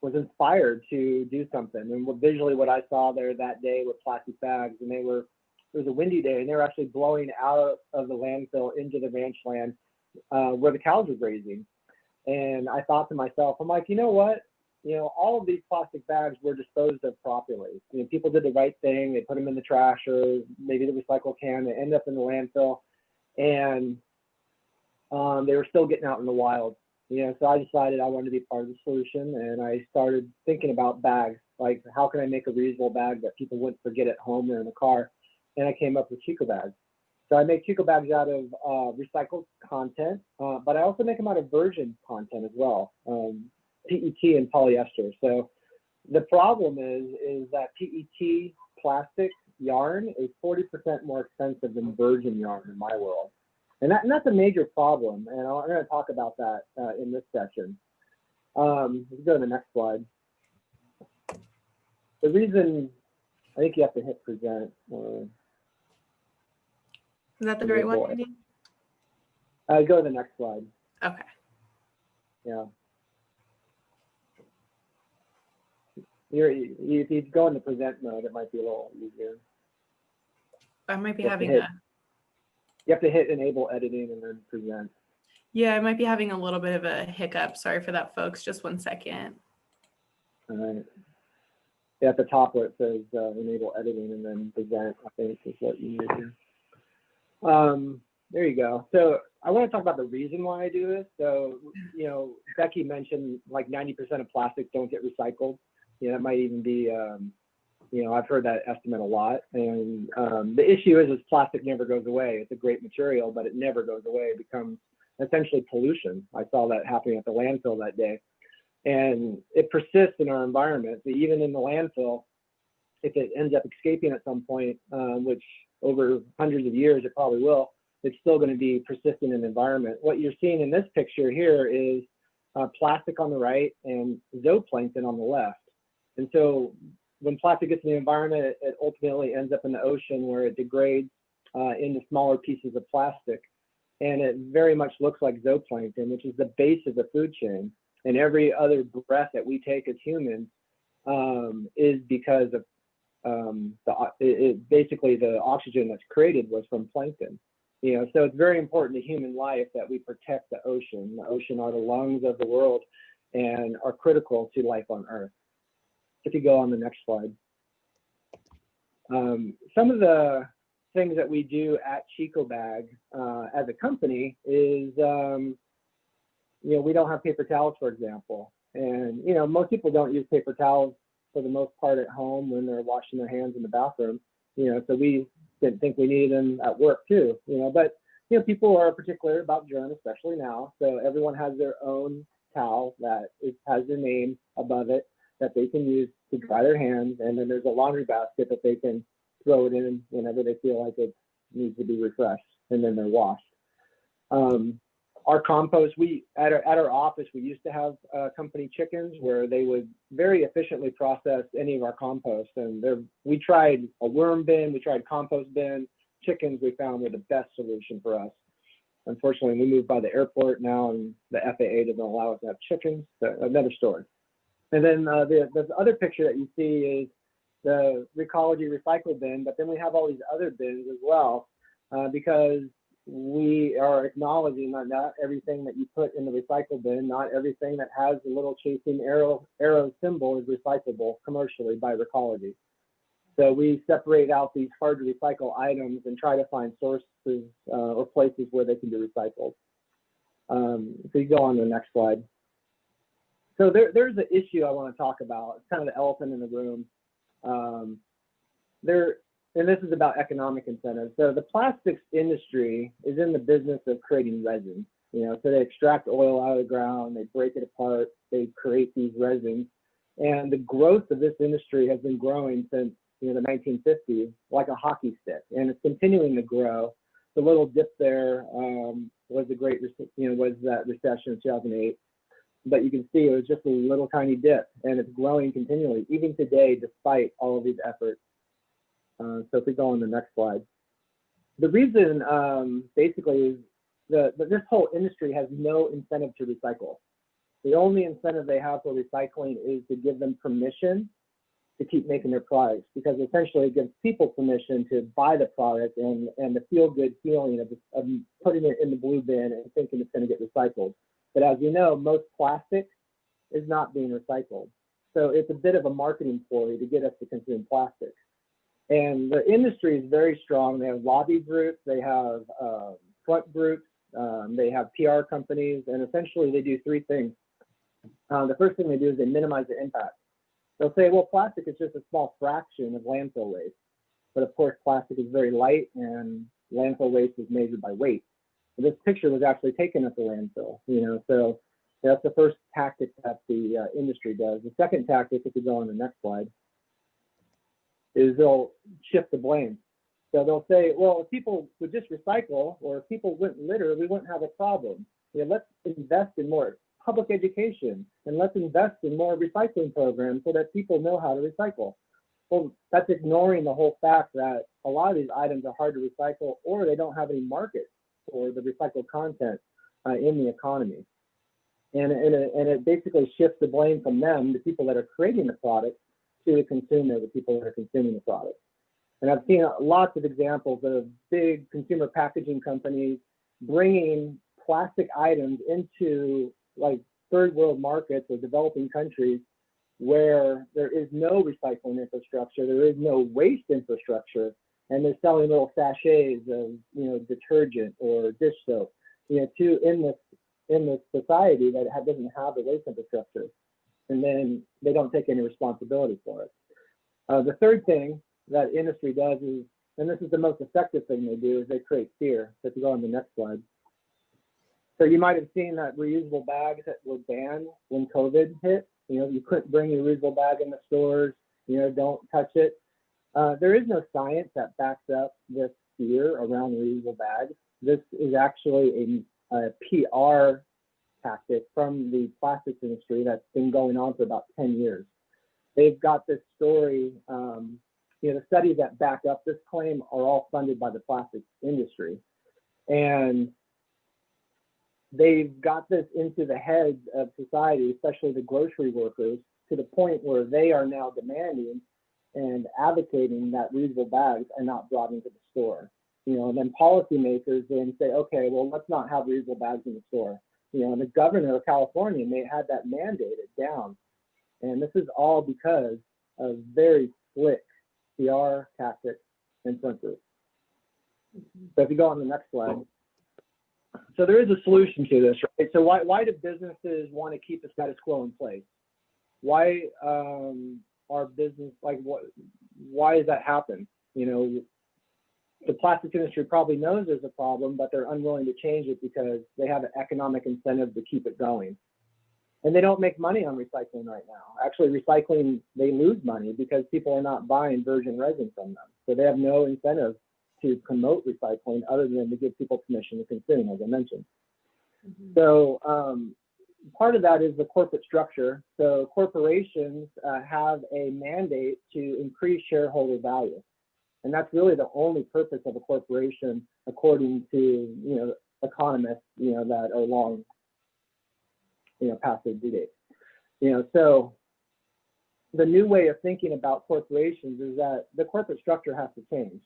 was inspired to do something. And visually what I saw there that day were plastic bags, and it was a windy day, and they were actually blowing out of the landfill into the ranch land where the cows were grazing. And I thought to myself, I'm like, you know what? All of these plastic bags were disposed of properly. People did the right thing. They put them in the trash or maybe the recycle can. They end up in the landfill, and they were still getting out in the wild. So I decided I wanted to be part of the solution, and I started thinking about bags. Like, how can I make a reusable bag that people wouldn't forget at home or in the car? And I came up with ChicoBags. So I make ChicoBags out of recycled content, but I also make them out of virgin content as well. PET and polyester. So the problem is that PET plastic yarn is 40% more expensive than virgin yarn in my world. And that's a major problem. And I'm going to talk about that in this session. Let's go to the next slide. The reason, I think you have to hit present. Is that the right one, Andy? Go to the next slide. Okay. Yeah. If you go in the present mode, it might be a little easier. I might be You have to having You have to hit enable editing and then present. Yeah, I might be having a little bit of a hiccup. Sorry for that, folks. Just 1 second. All right. Yeah, at the top where it says enable editing and then present, I think is what you need to do. There you go. So I want to talk about the reason why I do this. So, Becky mentioned like 90% of plastics don't get recycled. That might even be I've heard that estimate a lot. And the issue is plastic never goes away. It's a great material, but it never goes away. It becomes essentially pollution. I saw that happening at the landfill that day. And it persists in our environment. So even in the landfill, if it ends up escaping at some point, which over hundreds of years it probably will, it's still going to be persistent in the environment. What you're seeing in this picture here is plastic on the right and zooplankton on the left. And so when plastic gets in the environment, it ultimately ends up in the ocean where it degrades into smaller pieces of plastic. And it very much looks like zooplankton, which is the base of the food chain. And every other breath that we take as humans is because of basically the oxygen that's created was from plankton. So it's very important to human life that we protect the ocean. The ocean are the lungs of the world and are critical to life on Earth. If you go on the next slide. Some of the things that we do at ChicoBag as a company is, we don't have paper towels, for example. And, most people don't use paper towels for the most part at home when they're washing their hands in the bathroom, so we didn't think we needed them at work too, but, people are particular about germs, especially now. So everyone has their own towel that has their name above it that they can use to dry their hands. And then there's a laundry basket that they can throw it in whenever they feel like it needs to be refreshed, and then they're washed. Our compost, at our office, we used to have company chickens where they would very efficiently process any of our compost. And we tried a worm bin, we tried compost bin. Chickens we found were the best solution for us. Unfortunately, we moved by the airport now, and the FAA doesn't allow us to have chickens. So another story. And then the other picture that you see is the Recology recycle bin, but then we have all these other bins as well, because we are acknowledging that not everything that you put in the recycle bin, not everything that has the little chasing arrow symbol is recyclable commercially by Recology. So we separate out these hard to recycle items and try to find sources or places where they can be recycled. So you go on to the next slide. So there's an issue I want to talk about. It's kind of the elephant in the room. And this is about economic incentives. So the plastics industry is in the business of creating resin. So they extract oil out of the ground, they break it apart, they create these resins. And the growth of this industry has been growing since the 1950s, like a hockey stick, and it's continuing to grow. The little dip there was the great, was that recession of 2008. But you can see it was just a little tiny dip, and it's growing continually, even today, despite all of these efforts. So if we go on the next slide. The reason basically is this whole industry has no incentive to recycle. The only incentive they have for recycling is to give them permission to keep making their products, because essentially it gives people permission to buy the product and the feel-good feeling of putting it in the blue bin and thinking it's going to get recycled. But as you know, most plastic is not being recycled. So it's a bit of a marketing ploy to get us to consume plastic. And the industry is very strong. They have lobby groups, they have front groups, they have PR companies, and essentially they do three things. The first thing they do is they minimize the impact. They'll say, well, plastic is just a small fraction of landfill waste. But of course, plastic is very light, and landfill waste is measured by weight. And this picture was actually taken at the landfill, so that's the first tactic that the industry does. The second tactic, if you go on the next slide, is they'll shift the blame. So they'll say, well, if people would just recycle, or if people wouldn't litter, we wouldn't have a problem. Let's invest in more public education, and let's invest in more recycling programs so that people know how to recycle. Well, that's ignoring the whole fact that a lot of these items are hard to recycle, or they don't have any market for the recycled content in the economy. And it basically shifts the blame from them, the people that are creating the product, to the consumer, the people that are consuming the product. And I've seen lots of examples of big consumer packaging companies bringing plastic items into like third world markets or developing countries where there is no recycling infrastructure, there is no waste infrastructure, and they're selling little sachets of detergent or dish soap in this society that doesn't have the waste infrastructure, and then they don't take any responsibility for it. The third thing that industry does is, and this is the most effective thing they do, is they create fear. So if you go on the next slide. So you might have seen that reusable bags that were banned when COVID hit. You know, you couldn't bring your reusable bag in the stores, you know, don't touch it. There is no science that backs up this fear around reusable bags. This is actually a PR tactic from the plastics industry that's been going on for about 10 years. They've got this story, you know, the studies that back up this claim are all funded by the plastics industry. And they've got this into the heads of society, especially the grocery workers, to the point where they are now demanding and advocating that reusable bags are not brought into the store. You know, and then policymakers then say, okay, well, let's not have reusable bags in the store. You know, and the governor of California may have that mandated down. And this is all because of very slick PR tactics and censors. So if you go on the next slide. So there is a solution to this, right? So why do businesses want to keep the status quo in place? Why are business, like, why does that happen? You know, the plastics industry probably knows there's a problem, but they're unwilling to change it because they have an economic incentive to keep it going. And they don't make money on recycling right now. Actually, recycling, they lose money because people are not buying virgin resin from them. So they have no incentive to promote recycling other than to give people permission to consume, as I mentioned. So part of that is the corporate structure. So corporations have a mandate to increase shareholder value. And that's really the only purpose of a corporation, according to, you know, economists, you know, that are long, you know, past their due date. You know, so the new way of thinking about corporations is that the corporate structure has to change.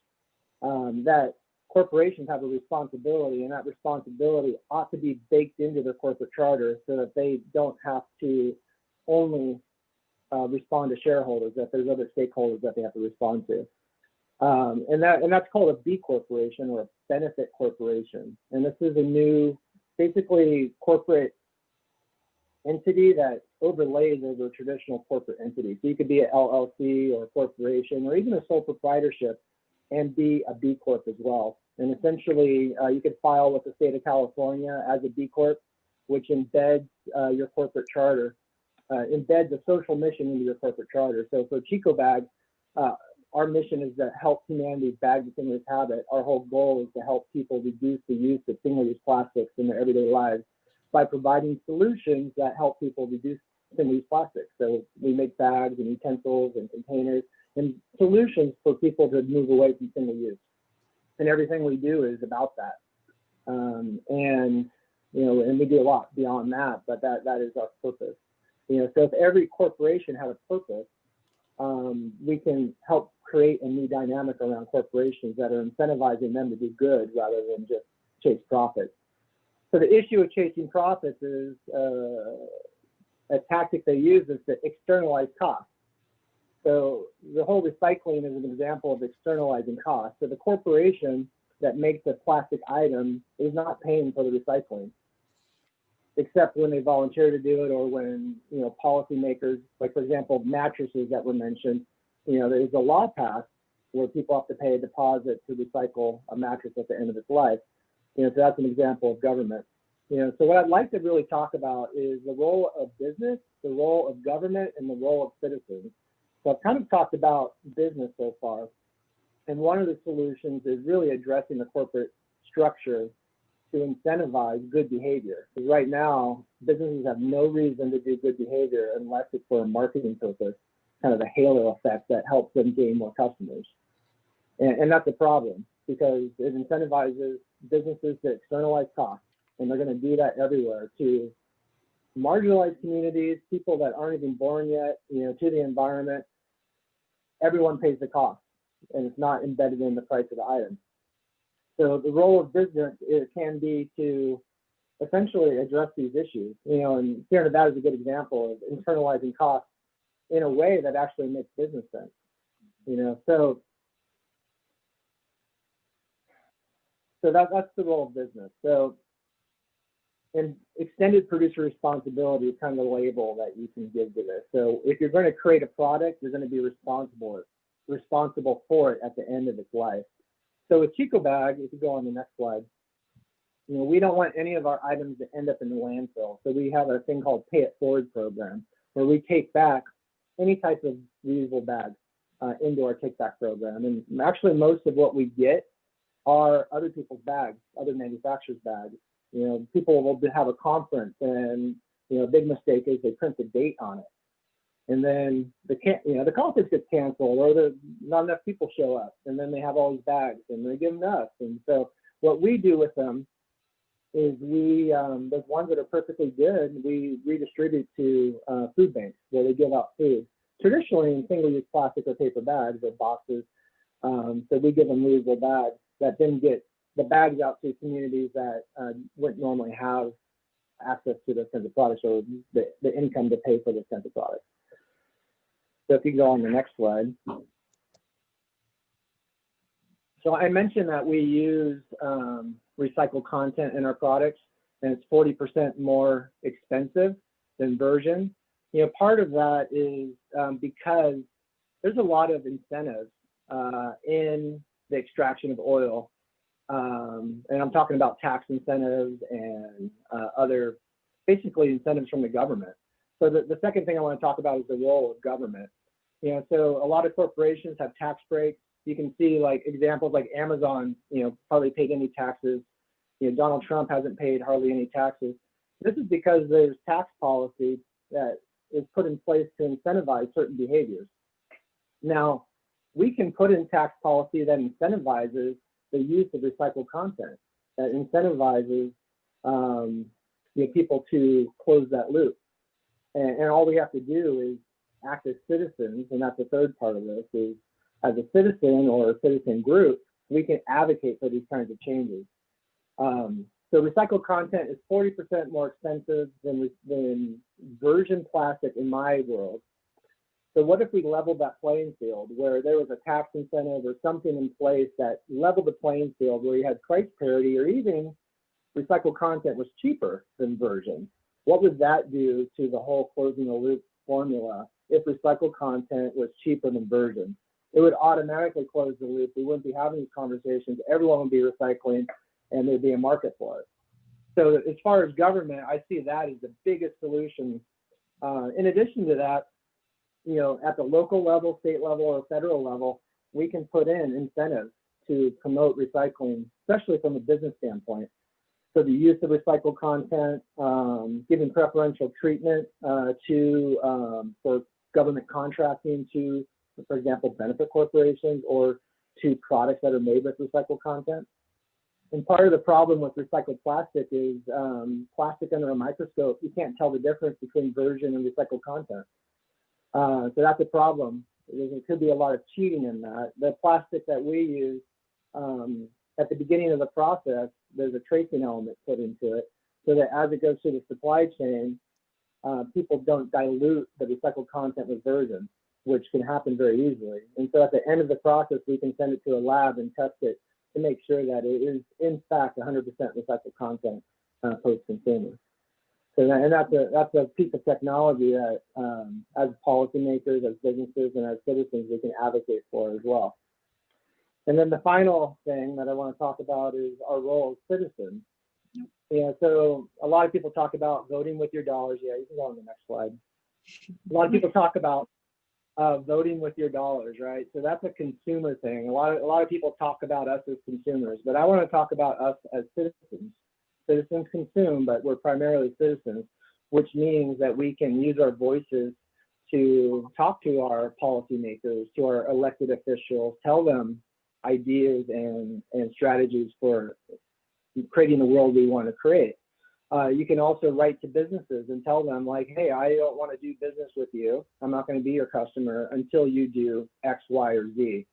That corporations have a responsibility, and that responsibility ought to be baked into their corporate charter so that they don't have to only respond to shareholders, that there's other stakeholders that they have to respond to. And that's called a B corporation, or a benefit corporation. And this is a new, basically, corporate entity that overlays over a traditional corporate entity. So you could be an LLC or a corporation, or even a sole proprietorship, and be a B Corp as well. And essentially, you could file with the state of California as a B Corp, which embeds your corporate charter, embeds a social mission into your corporate charter. So for ChicoBag, our mission is to help humanity bag the single-use habit. Our whole goal is to help people reduce the use of single-use plastics in their everyday lives by providing solutions that help people reduce single-use plastics. So we make bags and utensils and containers and solutions for people to move away from single use. And everything we do is about that. And, you know, and we do a lot beyond that, but that is our purpose. You know, so if every corporation had a purpose, we can help create a new dynamic around corporations that are incentivizing them to do good rather than just chase profits. So the issue of chasing profits is a tactic they use is to externalize costs. So the whole recycling is an example of externalizing costs. So the corporation that makes a plastic item is not paying for the recycling, except when they volunteer to do it, or when, you know, policymakers, like for example, mattresses that were mentioned, you know, there's a law passed where people have to pay a deposit to recycle a mattress at the end of its life. You know, so that's an example of government. You know, so what I'd like to really talk about is the role of business, the role of government, and the role of citizens. So I've kind of talked about business so far, and one of the solutions is really addressing the corporate structure to incentivize good behavior. Because right now, businesses have no reason to do good behavior unless it's for a marketing purpose, kind of a halo effect that helps them gain more customers. And that's a problem, because it incentivizes businesses to externalize costs, and they're going to do that everywhere to marginalized communities, people that aren't even born yet, you know, to the environment. Everyone pays the cost, and it's not embedded in the price of the item. So the role of business, it can be to essentially address these issues. You know, and Sierra Nevada is a good example of internalizing costs in a way that actually makes business sense. You know, so that's the role of business. So, and extended producer responsibility is kind of the label that you can give to this. So if you're going to create a product, you're going to be responsible responsible for it at the end of its life. So with ChicoBag, if you go on the next slide, we don't want any of our items to end up in the landfill. So we have a thing called Pay It Forward program, where we take back any type of reusable bag into our take back program. And actually most of what we get are other people's bags, other manufacturers' bags. People will have a conference and, a big mistake is they print the date on it. And then the conference gets canceled, or not enough people show up, and then they have all these bags and they give them to us. And so what we do with them is those ones that are perfectly good, we redistribute to food banks where they give out food. Traditionally in single-use plastic or paper bags or boxes. So we give them reusable bags that then get the bags out to communities that wouldn't normally have access to those kinds of products or the income to pay for those kinds of products. So if you go on the next slide. So I mentioned that we use recycled content in our products, and it's 40% more expensive than virgin. Part of that is because there's a lot of incentives in the extraction of oil. And I'm talking about tax incentives and other, basically incentives from the government. So the second thing I want to talk about is the role of government. So a lot of corporations have tax breaks. You can see like examples like Amazon, hardly paid any taxes. Donald Trump hasn't paid hardly any taxes. This is because there's tax policy that is put in place to incentivize certain behaviors. Now, we can put in tax policy that incentivizes the use of recycled content, that incentivizes people to close that loop. And all we have to do is act as citizens, and that's the third part of this, is as a citizen or a citizen group, we can advocate for these kinds of changes. So recycled content is 40% more expensive than virgin plastic in my world. So what if we leveled that playing field where there was a tax incentive or something in place that leveled the playing field where you had price parity, or even recycled content was cheaper than virgin? What would that do to the whole closing the loop formula if recycled content was cheaper than virgin? It would automatically close the loop. We wouldn't be having these conversations. Everyone would be recycling, and there'd be a market for it. So as far as government, I see that as the biggest solution. In addition to that, at the local level, state level, or federal level, we can put in incentives to promote recycling, especially from a business standpoint. So the use of recycled content, giving preferential treatment for government contracting to, for example, benefit corporations or to products that are made with recycled content. And part of the problem with recycled plastic is plastic under a microscope, you can't tell the difference between virgin and recycled content. So that's a problem. There could be a lot of cheating in that. The plastic that we use, at the beginning of the process, there's a tracing element put into it so that as it goes through the supply chain, people don't dilute the recycled content with virgin, which can happen very easily. And so at the end of the process, we can send it to a lab and test it to make sure that it is in fact 100% recycled content post-consumer. So that's a piece of technology that as policymakers, as businesses, and as citizens, we can advocate for as well. And then the final thing that I want to talk about is our role as citizens. So a lot of people talk about voting with your dollars. Yeah, you can go on the next slide. A lot of people talk about voting with your dollars, right? So that's a consumer thing. A lot of people talk about us as consumers, but I want to talk about us as citizens. Citizens consume, but we're primarily citizens, which means that we can use our voices to talk to our policymakers, to our elected officials, tell them ideas and strategies for creating the world we want to create. You can also write to businesses and tell them like, hey, I don't want to do business with you. I'm not going to be your customer until you do X, Y, or Z.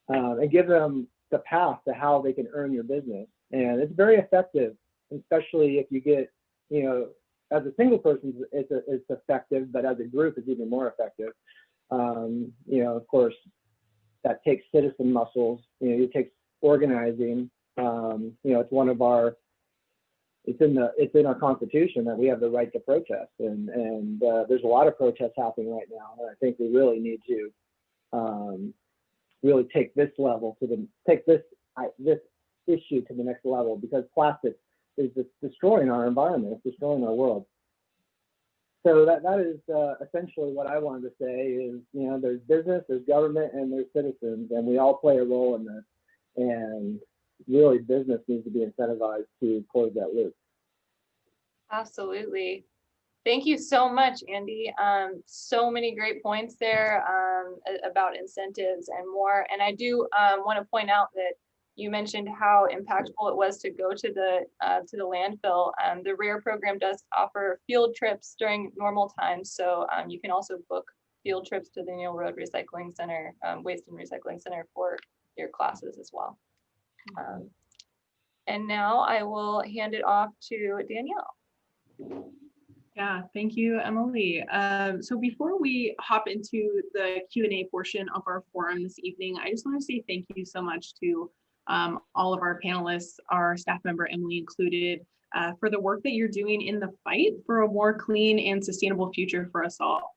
And give them the path to how they can earn your business. And it's very effective, especially if you get, as a single person, it's effective, but as a group, it's even more effective. Of course, that takes citizen muscles. It takes organizing. It's one of our. It's in our Constitution that we have the right to protest, and there's a lot of protests happening right now. And I think we really need to really take this issue to the next level, because plastic is just destroying our environment, it's destroying our world. So that is essentially what I wanted to say is, you know, there's business, there's government, and there's citizens, and we all play a role in this. And really, business needs to be incentivized to close that loop. Absolutely. Thank you so much, Andy. So many great points there about incentives and more. And I do want to point out that you mentioned how impactful it was to go to the landfill. The RARE program does offer field trips during normal times, so you can also book field trips to the Neal Road Recycling Center, Waste and Recycling Center for your classes as well. And now I will hand it off to Danielle. Yeah, thank you, Emily. So before we hop into the Q&A portion of our forum this evening, I just want to say thank you so much to all of our panelists, our staff member, Emily included, for the work that you're doing in the fight for a more clean and sustainable future for us all.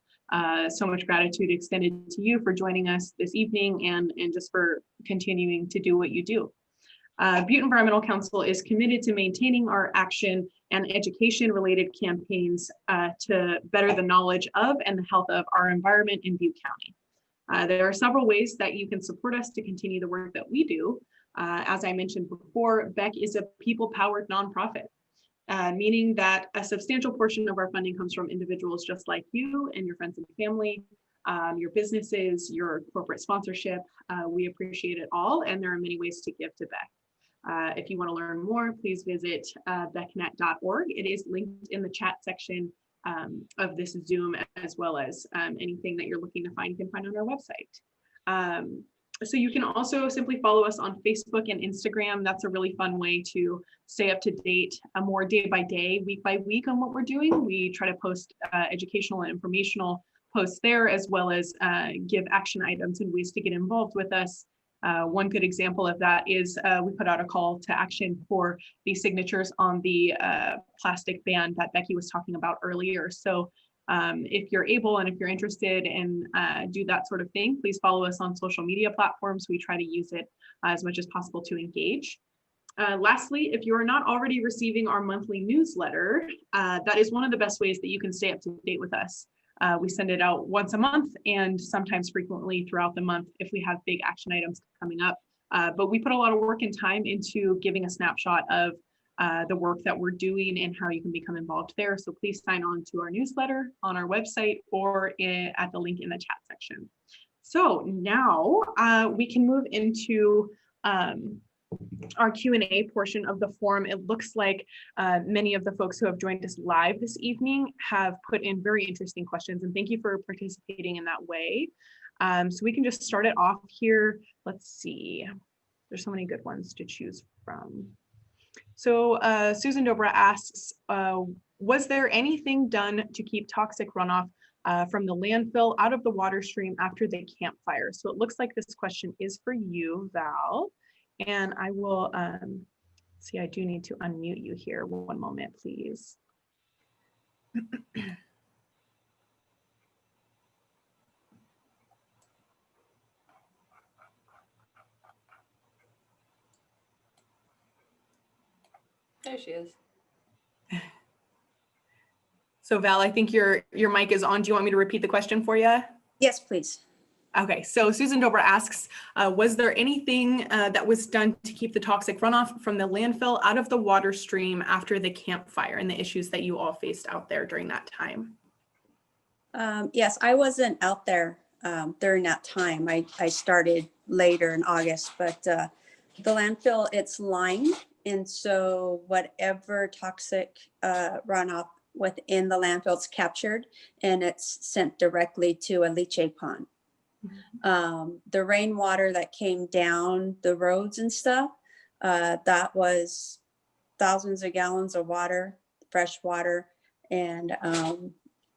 So much gratitude extended to you for joining us this evening and just for continuing to do what you do. Butte Environmental Council is committed to maintaining our action and education related campaigns to better the knowledge of and the health of our environment in Butte County. There are several ways that you can support us to continue the work that we do. As I mentioned before, BEC is a people-powered nonprofit, meaning that a substantial portion of our funding comes from individuals just like you and your friends and family, your businesses, your corporate sponsorship. We appreciate it all, and there are many ways to give to BEC. If you want to learn more, please visit becnet.org. It is linked in the chat section of this Zoom, as well as anything that you're looking to find, you can find on our website. So you can also simply follow us on Facebook and Instagram. That's a really fun way to stay up to date, more day by day, week by week on what we're doing. We try to post educational and informational posts there, as well as give action items and ways to get involved with us. One good example of that is we put out a call to action for the signatures on the plastic ban that Becky was talking about earlier. So if you're able and if you're interested in do that sort of thing, please follow us on social media platforms. We try to use it as much as possible to engage. Lastly, if you are not already receiving our monthly newsletter, that is one of the best ways that you can stay up to date with us. We send it out once a month and sometimes frequently throughout the month if we have big action items coming up. But we put a lot of work and time into giving a snapshot of the work that we're doing and how you can become involved there. So please sign on to our newsletter on our website or at the link in the chat section. So now we can move into our Q&A portion of the forum. It looks like many of the folks who have joined us live this evening have put in very interesting questions, and thank you for participating in that way. So we can just start it off here. Let's see, there's so many good ones to choose from. So Susan Dobra asks, was there anything done to keep toxic runoff from the landfill out of the water stream after the campfire? So it looks like this question is for you, Val. And I will see, I do need to unmute you here. One moment, please. There she is. So Val, I think your mic is on. Do you want me to repeat the question for you? Yes, please. Okay, so Susan Dobra asks, was there anything that was done to keep the toxic runoff from the landfill out of the water stream after the campfire and the issues that you all faced out there during that time? Yes, I wasn't out there during that time. I started later in August, but the landfill, it's lined. And so whatever toxic runoff within the landfill is captured and it's sent directly to a leachate pond. The rainwater that came down the roads and stuff, that was thousands of gallons of water, fresh water. And,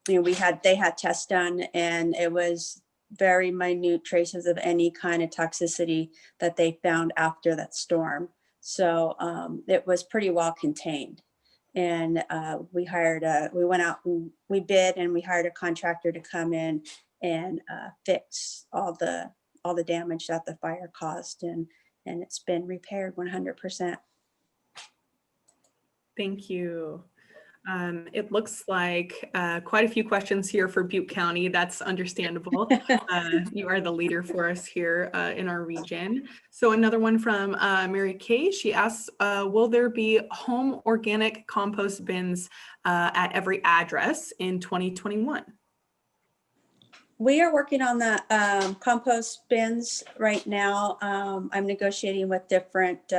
you know, they had tests done and it was very minute traces of any kind of toxicity that they found after that storm. So it was pretty well contained. And we went out and we bid and we hired a contractor to come in and fix all the all the damage that the fire caused, and it's been repaired 100%. Thank you. It looks like quite a few questions here for Butte County. That's understandable. You are the leader for us here in our region. So another one from Mary Kay. She asks, will there be home organic compost bins at every address in 2021? We are working on the compost bins right now. I'm negotiating with different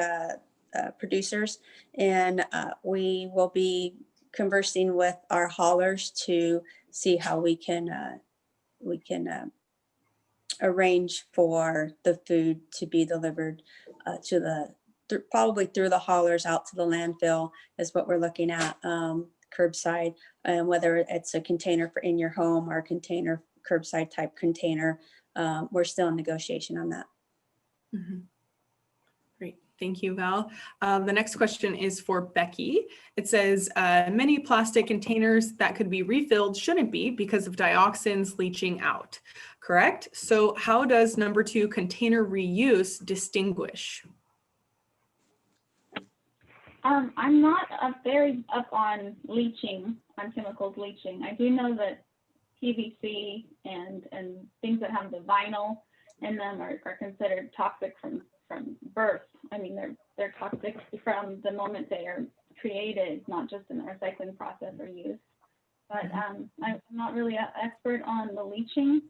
producers, and we will be conversing with our haulers to see how we can arrange for the food to be delivered to probably through the haulers out to the landfill is what we're looking at, curbside, and whether it's a container for in your home or a container, curbside type container. We're still in negotiation on that. Mm-hmm. Great. Thank you, Val. The next question is for Becky. It says, many plastic containers that could be refilled shouldn't be because of dioxins leaching out, correct? So how does number 2 container reuse distinguish? I'm not very up on leaching, on chemicals leaching. I do know that PVC and things that have the vinyl in them are considered toxic from birth. I mean, they're toxic from the moment they are created, not just in the recycling process or use. But I'm not really an expert on the leaching,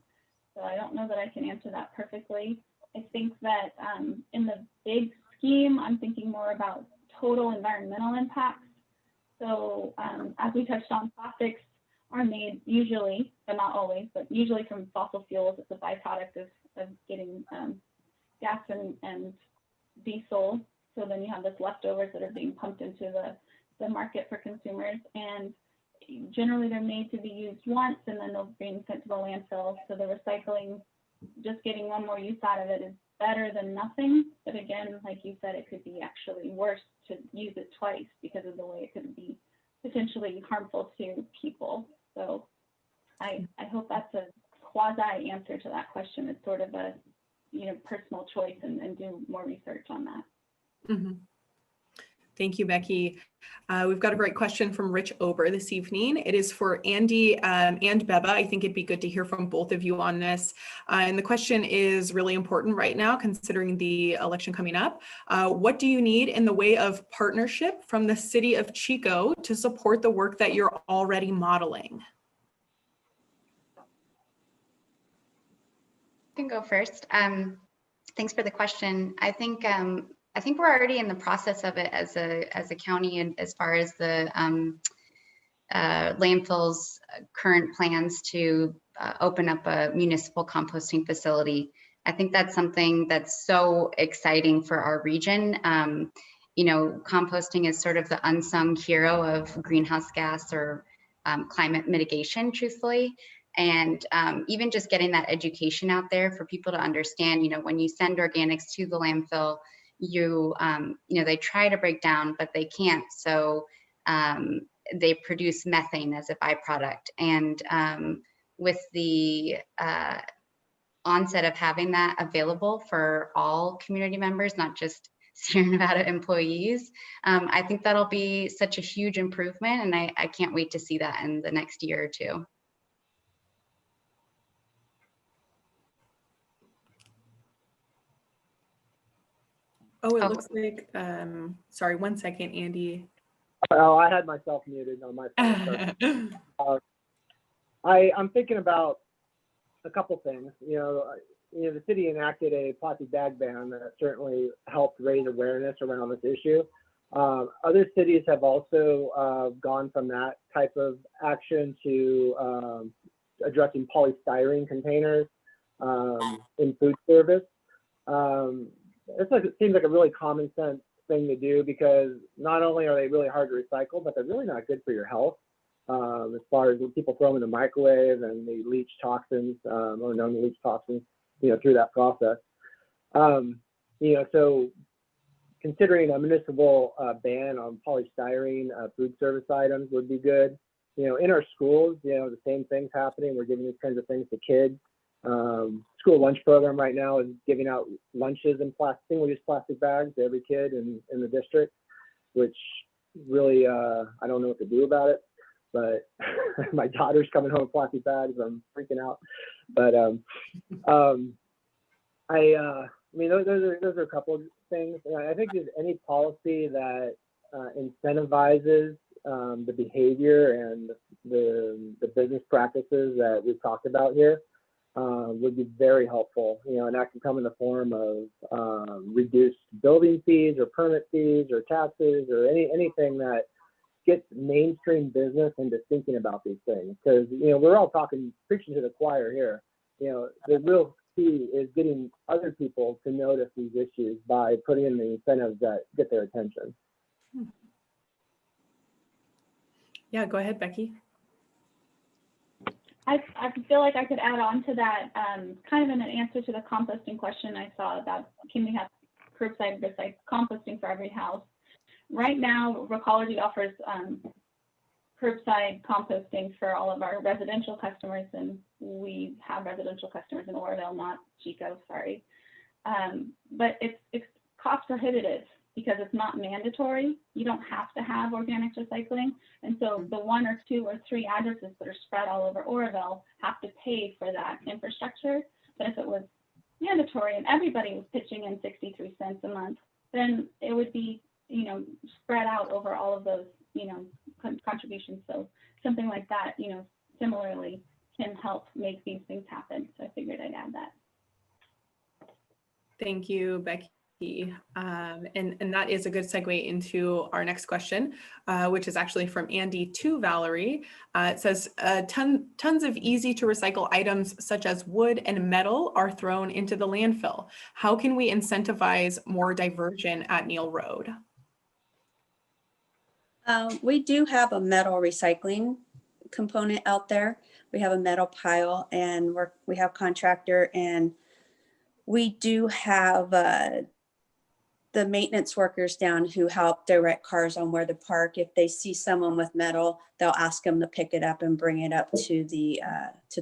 so I don't know that I can answer that perfectly. I think that in the big scheme, I'm thinking more about total environmental impacts. So as we touched on, plastics are made usually, but not always, but usually from fossil fuels. It's a byproduct of getting gas and diesel. So then you have this leftovers that are being pumped into the market for consumers. And generally they're made to be used once and then they're being sent to the landfill. So the recycling, just getting one more use out of it is better than nothing. But again, like you said, it could be actually worse to use it twice because of the way it could be potentially harmful to people. So I hope that's a quasi answer to that question. It's sort of a personal choice and do more research on that. Mm-hmm. Thank you, Becky. We've got a great question from Rich Ober this evening. It is for Andy and Beba. I think it'd be good to hear from both of you on this. And the question is really important right now, considering the election coming up. What do you need in the way of partnership from the city of Chico to support the work that you're already modeling? I can go first. Thanks for the question. I think we're already in the process of it as a county, and as far as the landfill's current plans to open up a municipal composting facility. I think that's something that's so exciting for our region. Composting is sort of the unsung hero of greenhouse gas or climate mitigation, truthfully. And even just getting that education out there for people to understand, when you send organics to the landfill, they try to break down, but they can't. So they produce methane as a byproduct. And with the onset of having that available for all community members, not just Sierra Nevada employees, I think that'll be such a huge improvement. And I can't wait to see that in the next year or two. Oh, it looks like, sorry, 1 second, Andy. Oh, I had myself muted on my phone. I'm thinking about a couple things. The city enacted a plastic bag ban that certainly helped raise awareness around this issue. Other cities have also gone from that type of action to addressing polystyrene containers in food service. It seems like a really common sense thing to do, because not only are they really hard to recycle, but they're really not good for your health. As far as when people throw them in the microwave and they leach toxins or known to leach toxins, through that process. So considering a municipal ban on polystyrene food service items would be good. In our schools, the same thing's happening. We're giving these kinds of things to kids. school lunch program right now is giving out lunches in single-use plastic bags to every kid in the district, which really, I don't know what to do about it, but my daughter's coming home with plastic bags. I'm freaking out. But I mean, those are a couple of things. I think there's any policy that incentivizes the behavior and the business practices that we've talked about here would be very helpful. And that can come in the form of reduced building fees or permit fees or taxes or anything that gets mainstream business into thinking about these things. Because we're all preaching to the choir here. The real key is getting other people to notice these issues by putting in the incentives that get their attention. Yeah, go ahead, Becky. I feel like I could add on to that, kind of in an answer to the composting question I saw about can we have curbside composting for every house. Right now, Recology offers curbside composting for all of our residential customers, and we have residential customers in Oroville, not Chico, sorry. But it's cost prohibitive because it's not mandatory. You don't have to have organics recycling. And so the 1 or 2 or 3 addresses that are spread all over Oroville have to pay for that infrastructure. But if it was mandatory and everybody was pitching in 63 cents a month, then it would be, spread out over all of those, contributions. So something like that, similarly can help make these things happen. So I figured I'd add that. Thank you, Becky. And that is a good segue into our next question, which is actually from Andy to Valerie. It says, tons of easy to recycle items such as wood and metal are thrown into the landfill. How can we incentivize more diversion at Neal Road? We do have a metal recycling component out there. We have a metal pile, and we have contractor, and we do have the maintenance workers down who help direct cars on where to park. If they see someone with metal, they'll ask them to pick it up and bring it up to the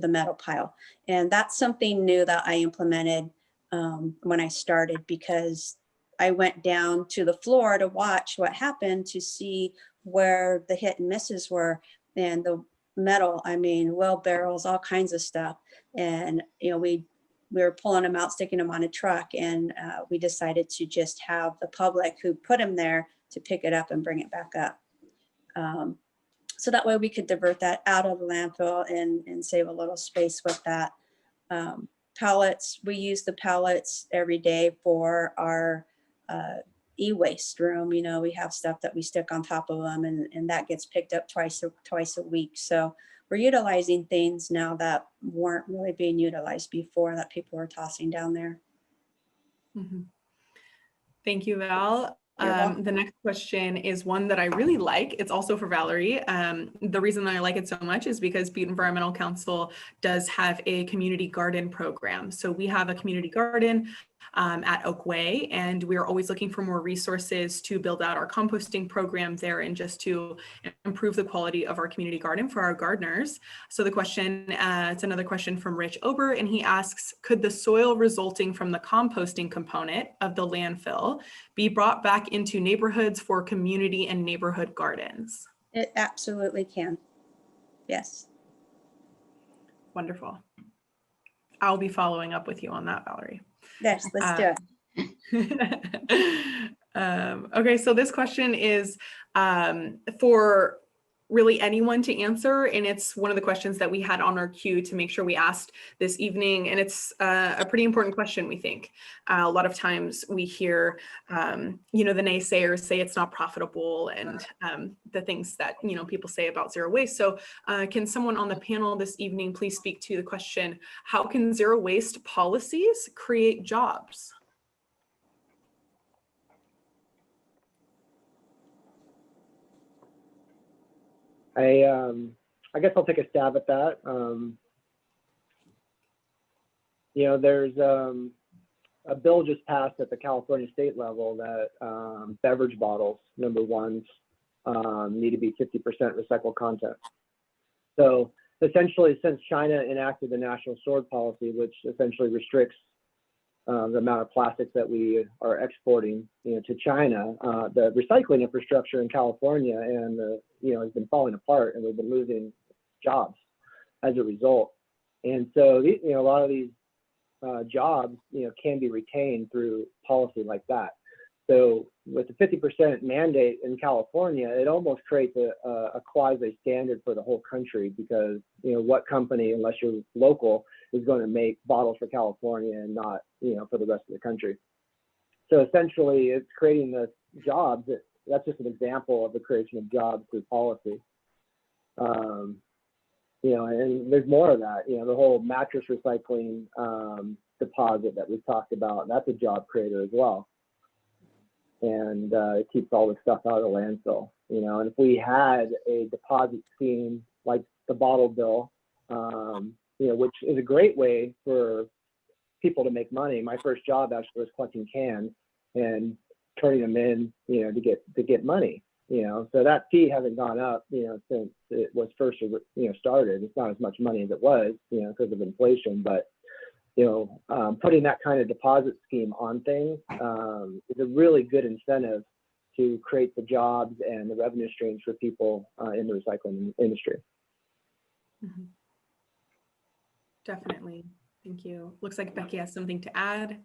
metal pile. And that's something new that I implemented when I started, because I went down to the floor to watch what happened, to see where the hit and misses were, and the metal, wheelbarrows, all kinds of stuff. And, we were pulling them out, sticking them on a truck, and we decided to just have the public who put them there to pick it up and bring it back up. So that way we could divert that out of the landfill and save a little space with that. Pallets, we use the pallets every day for our e-waste room. We have stuff that we stick on top of them, and that gets picked up twice a week. So we're utilizing things now that weren't really being utilized before, that people were tossing down there. Mm-hmm. Thank you, Val. You're welcome. The next question is one that I really like. It's also for Valerie. The reason that I like it so much is because Butte Environmental Council does have a community garden program. So we have a community garden at Oakway, and we're always looking for more resources to build out our composting program there and just to improve the quality of our community garden for our gardeners. So the question, it's another question from Rich Ober, and he asks, could the soil resulting from the composting component of the landfill be brought back into neighborhoods for community and neighborhood gardens? It absolutely can. Yes. Wonderful. I'll be following up with you on that, Valerie. Yes, let's do it. Okay, so this question is for really anyone to answer, and it's one of the questions that we had on our queue to make sure we asked this evening, and it's a pretty important question, we think. A lot of times we hear, the naysayers say it's not profitable, and the things that people say about zero waste. So can someone on the panel this evening please speak to the question, how can zero waste policies create jobs? I guess I'll take a stab at that. There's a bill just passed at the California state level that beverage bottles, number ones, need to be 50% recycled content. So essentially, since China enacted the national sword policy, which essentially restricts the amount of plastics that we are exporting, to China, the recycling infrastructure in California and has been falling apart, and we've been losing jobs as a result. And so, a lot of these jobs, can be retained through policy like that. So with the 50% mandate in California, it almost creates a quasi standard for the whole country, because, what company, unless you're local, is going to make bottles for California and not, for the rest of the country. So essentially it's creating the jobs. That's just an example of the creation of jobs through policy. And there's more of that, the whole mattress recycling deposit that we've talked about, that's a job creator as well. And it keeps all the stuff out of the landfill, and if we had a deposit scheme like the bottle bill, which is a great way for people to make money. My first job actually was collecting cans and turning them in, to get money. So that fee hasn't gone up, since it was first, started. It's not as much money as it was, because of inflation, but, putting that kind of deposit scheme on things is a really good incentive to create the jobs and the revenue streams for people in the recycling industry. Mm-hmm. Definitely. Thank you. Looks like Becky has something to add.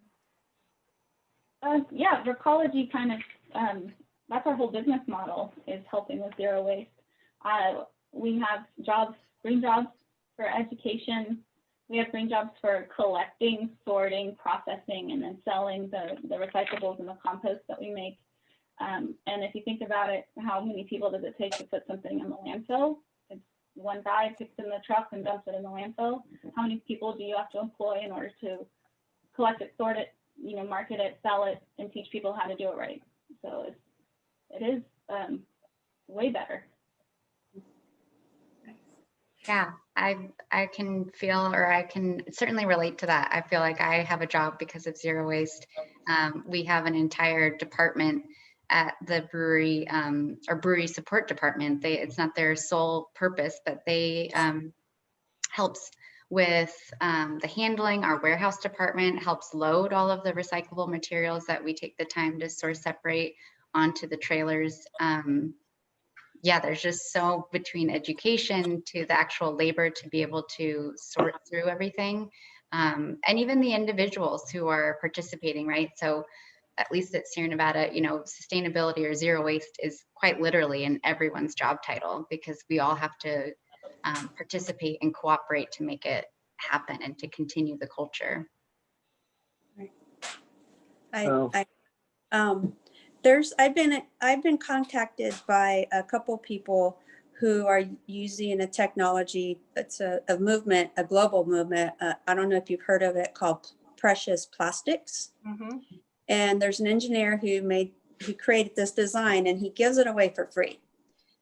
Yeah, Recology kind of, that's our whole business model, is helping with zero waste. We have jobs, green jobs for education. We have green jobs for collecting, sorting, processing, and then selling the recyclables and the compost that we make. And if you think about it, how many people does it take to put something in the landfill? It's one guy picks it in the truck and dumps it in the landfill. How many people do you have to employ in order to collect it, sort it, market it, sell it, and teach people how to do it right? So it is way better. Yeah, I can feel, or I can certainly relate to that. I feel like I have a job because of zero waste. We have an entire department at the brewery, or brewery support department. It's not their sole purpose, but they helps with the handling. Our warehouse department helps load all of the recyclable materials that we take the time to source, separate onto the trailers. Yeah, there's just so between education to the actual labor to be able to sort through everything, and even the individuals who are participating, right? So at least at Sierra Nevada, sustainability or zero waste is quite literally in everyone's job title, because we all have to participate and cooperate to make it happen and to continue the culture. I've been contacted by a couple people who are using a technology that's a movement, a global movement. I don't know if you've heard of it, called Precious Plastics. Mm-hmm. And there's an engineer who created this design, and he gives it away for free.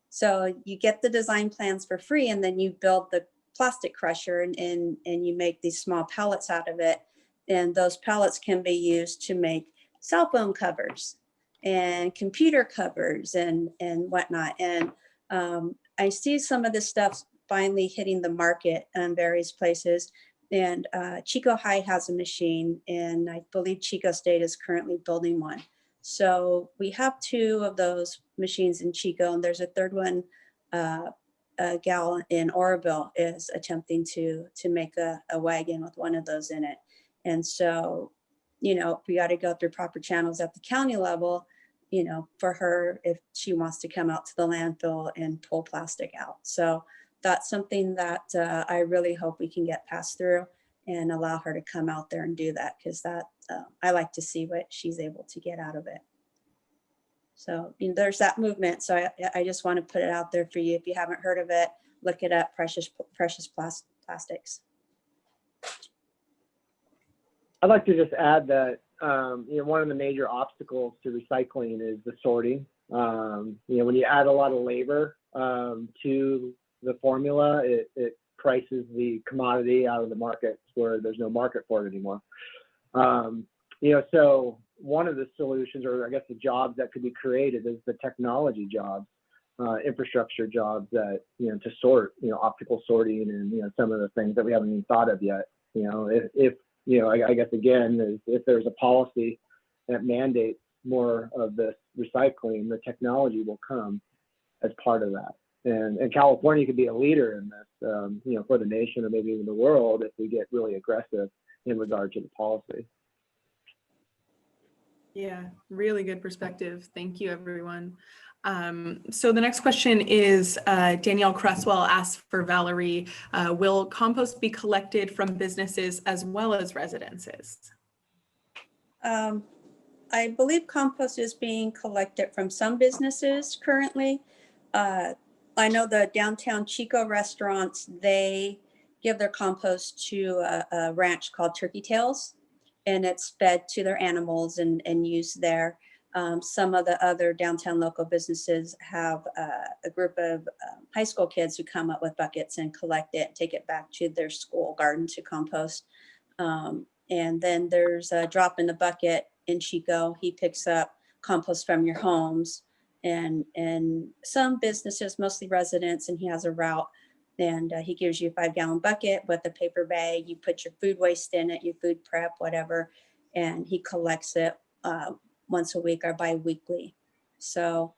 So you get the design plans for free, and then you build the plastic crusher and you make these small pellets out of it. And those pellets can be used to make cell phone covers and computer covers and whatnot. And I see some of this stuff finally hitting the market in various places. And Chico High has a machine, and I believe Chico State is currently building one. So we have 2 of those machines in Chico, and there's a third one. A gal in Oroville is attempting to make a wagon with one of those in it. And so, we got to go through proper channels at the county level, for her, if she wants to come out to the landfill and pull plastic out. So that's something that I really hope we can get passed through and allow her to come out there and do that, because that I like to see what she's able to get out of it. So there's that movement. So I just want to put it out there for you. If you haven't heard of it, look it up, Precious Plastics. I'd like to just add that, one of the major obstacles to recycling is the sorting. When you add a lot of labor to the formula, it prices the commodity out of the markets where there's no market for it anymore. So one of the solutions, or I guess the jobs that could be created, is the technology jobs. infrastructure jobs that, to sort, optical sorting and, some of the things that we haven't even thought of yet. If I guess again, is if there's a policy that mandates more of this recycling, the technology will come as part of that. And California could be a leader in this, for the nation or maybe even the world if we get really aggressive in regard to the policy. Yeah, really good perspective. Thank you, everyone. So the next question is Danielle Cresswell asks for Valerie, will compost be collected from businesses as well as residences? I believe compost is being collected from some businesses currently. I know the downtown Chico restaurants, they give their compost to a ranch called Turkey Tails, and it's fed to their animals and used there. Some of the other downtown local businesses have a group of high school kids who come up with buckets and collect it, take it back to their school garden to compost. And then there's a drop in the bucket in Chico. He picks up compost from your homes, and some businesses, mostly residents, and he has a route, and he gives you a 5-gallon bucket with a paper bag. You put your food waste in it, your food prep, whatever, and he collects it once a week or bi-weekly. So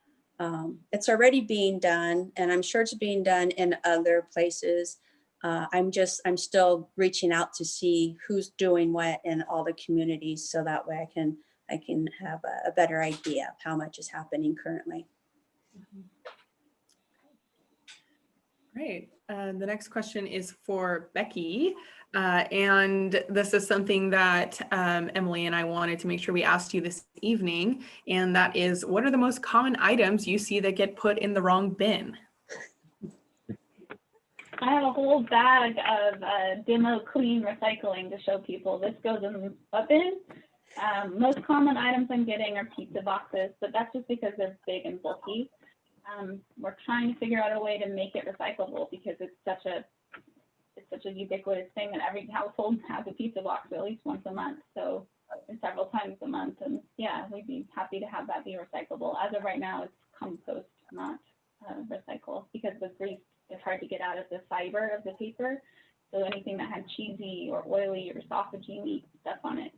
it's already being done, and I'm sure it's being done in other places. I'm still reaching out to see who's doing what in all the communities, so that way I can have a better idea of how much is happening currently. Great. The next question is for Becky. And this is something that Emily and I wanted to make sure we asked you this evening. And that is, what are the most common items you see that get put in the wrong bin? I have a whole bag of demo clean recycling to show people. This goes in a bin. Most common items I'm getting are pizza boxes, but that's just because they're big and bulky. We're trying to figure out a way to make it recyclable because it's such a ubiquitous thing that every household has a pizza box at least once a month, so and several times a month. And yeah, we'd be happy to have that be recyclable. As of right now, it's compost, not recycle, because the grease is hard to get out of the fiber of the paper. So anything that had cheesy or oily or sausagey meat stuff on it,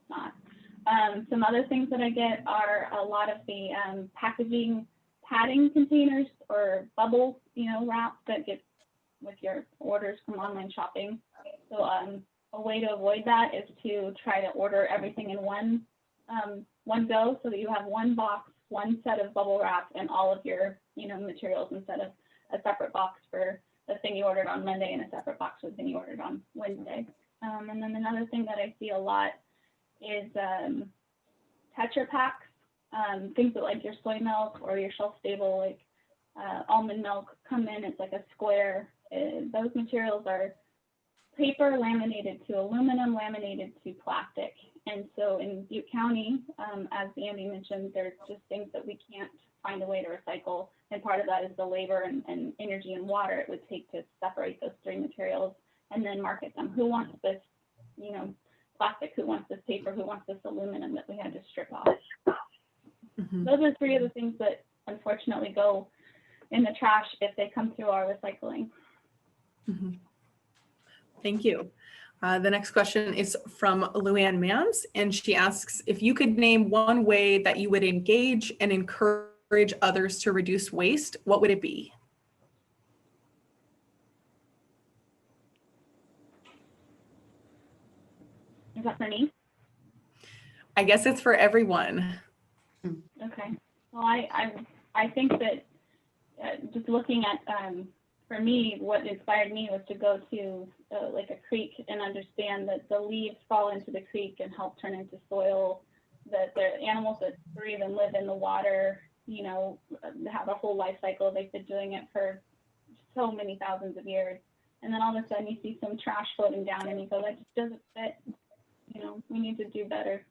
not. Some other things that I get are a lot of the packaging padding containers or bubble, wrap that get with your orders from online shopping. So a way to avoid that is to try to order everything in one go, so that you have one box, one set of bubble wrap, and all of your materials, instead of a separate box for the thing you ordered on Monday and a separate box for the thing you ordered on Wednesday. And then another thing that I see a lot is Tetra Packs, things that like your soy milk or your shelf stable, like almond milk, come in. It's like a square. Those materials are paper laminated to aluminum, laminated to plastic. And so in Butte County, as Andy mentioned, there's just things that we can't find a way to recycle. And part of that is the labor and energy and water it would take to separate those three materials and then market them. Who wants this, plastic? Who wants this paper? Who wants this aluminum that we had to strip off? Mm-hmm. Those are three of the things that unfortunately go in the trash if they come through our recycling. Mm-hmm. Thank you. The next question is from Luann Mans, and she asks, if you could name one way that you would engage and encourage others to reduce waste, what would it be? Is that for me? I guess it's for everyone. Okay. Well, I think that just looking at, for me, what inspired me was to go to like a creek and understand that the leaves fall into the creek and help turn into soil, that the animals that breathe and live in the water, have a whole life cycle. They've been doing it for so many thousands of years. And then all of a sudden you see some trash floating down and you go, that just doesn't fit. We need to do better.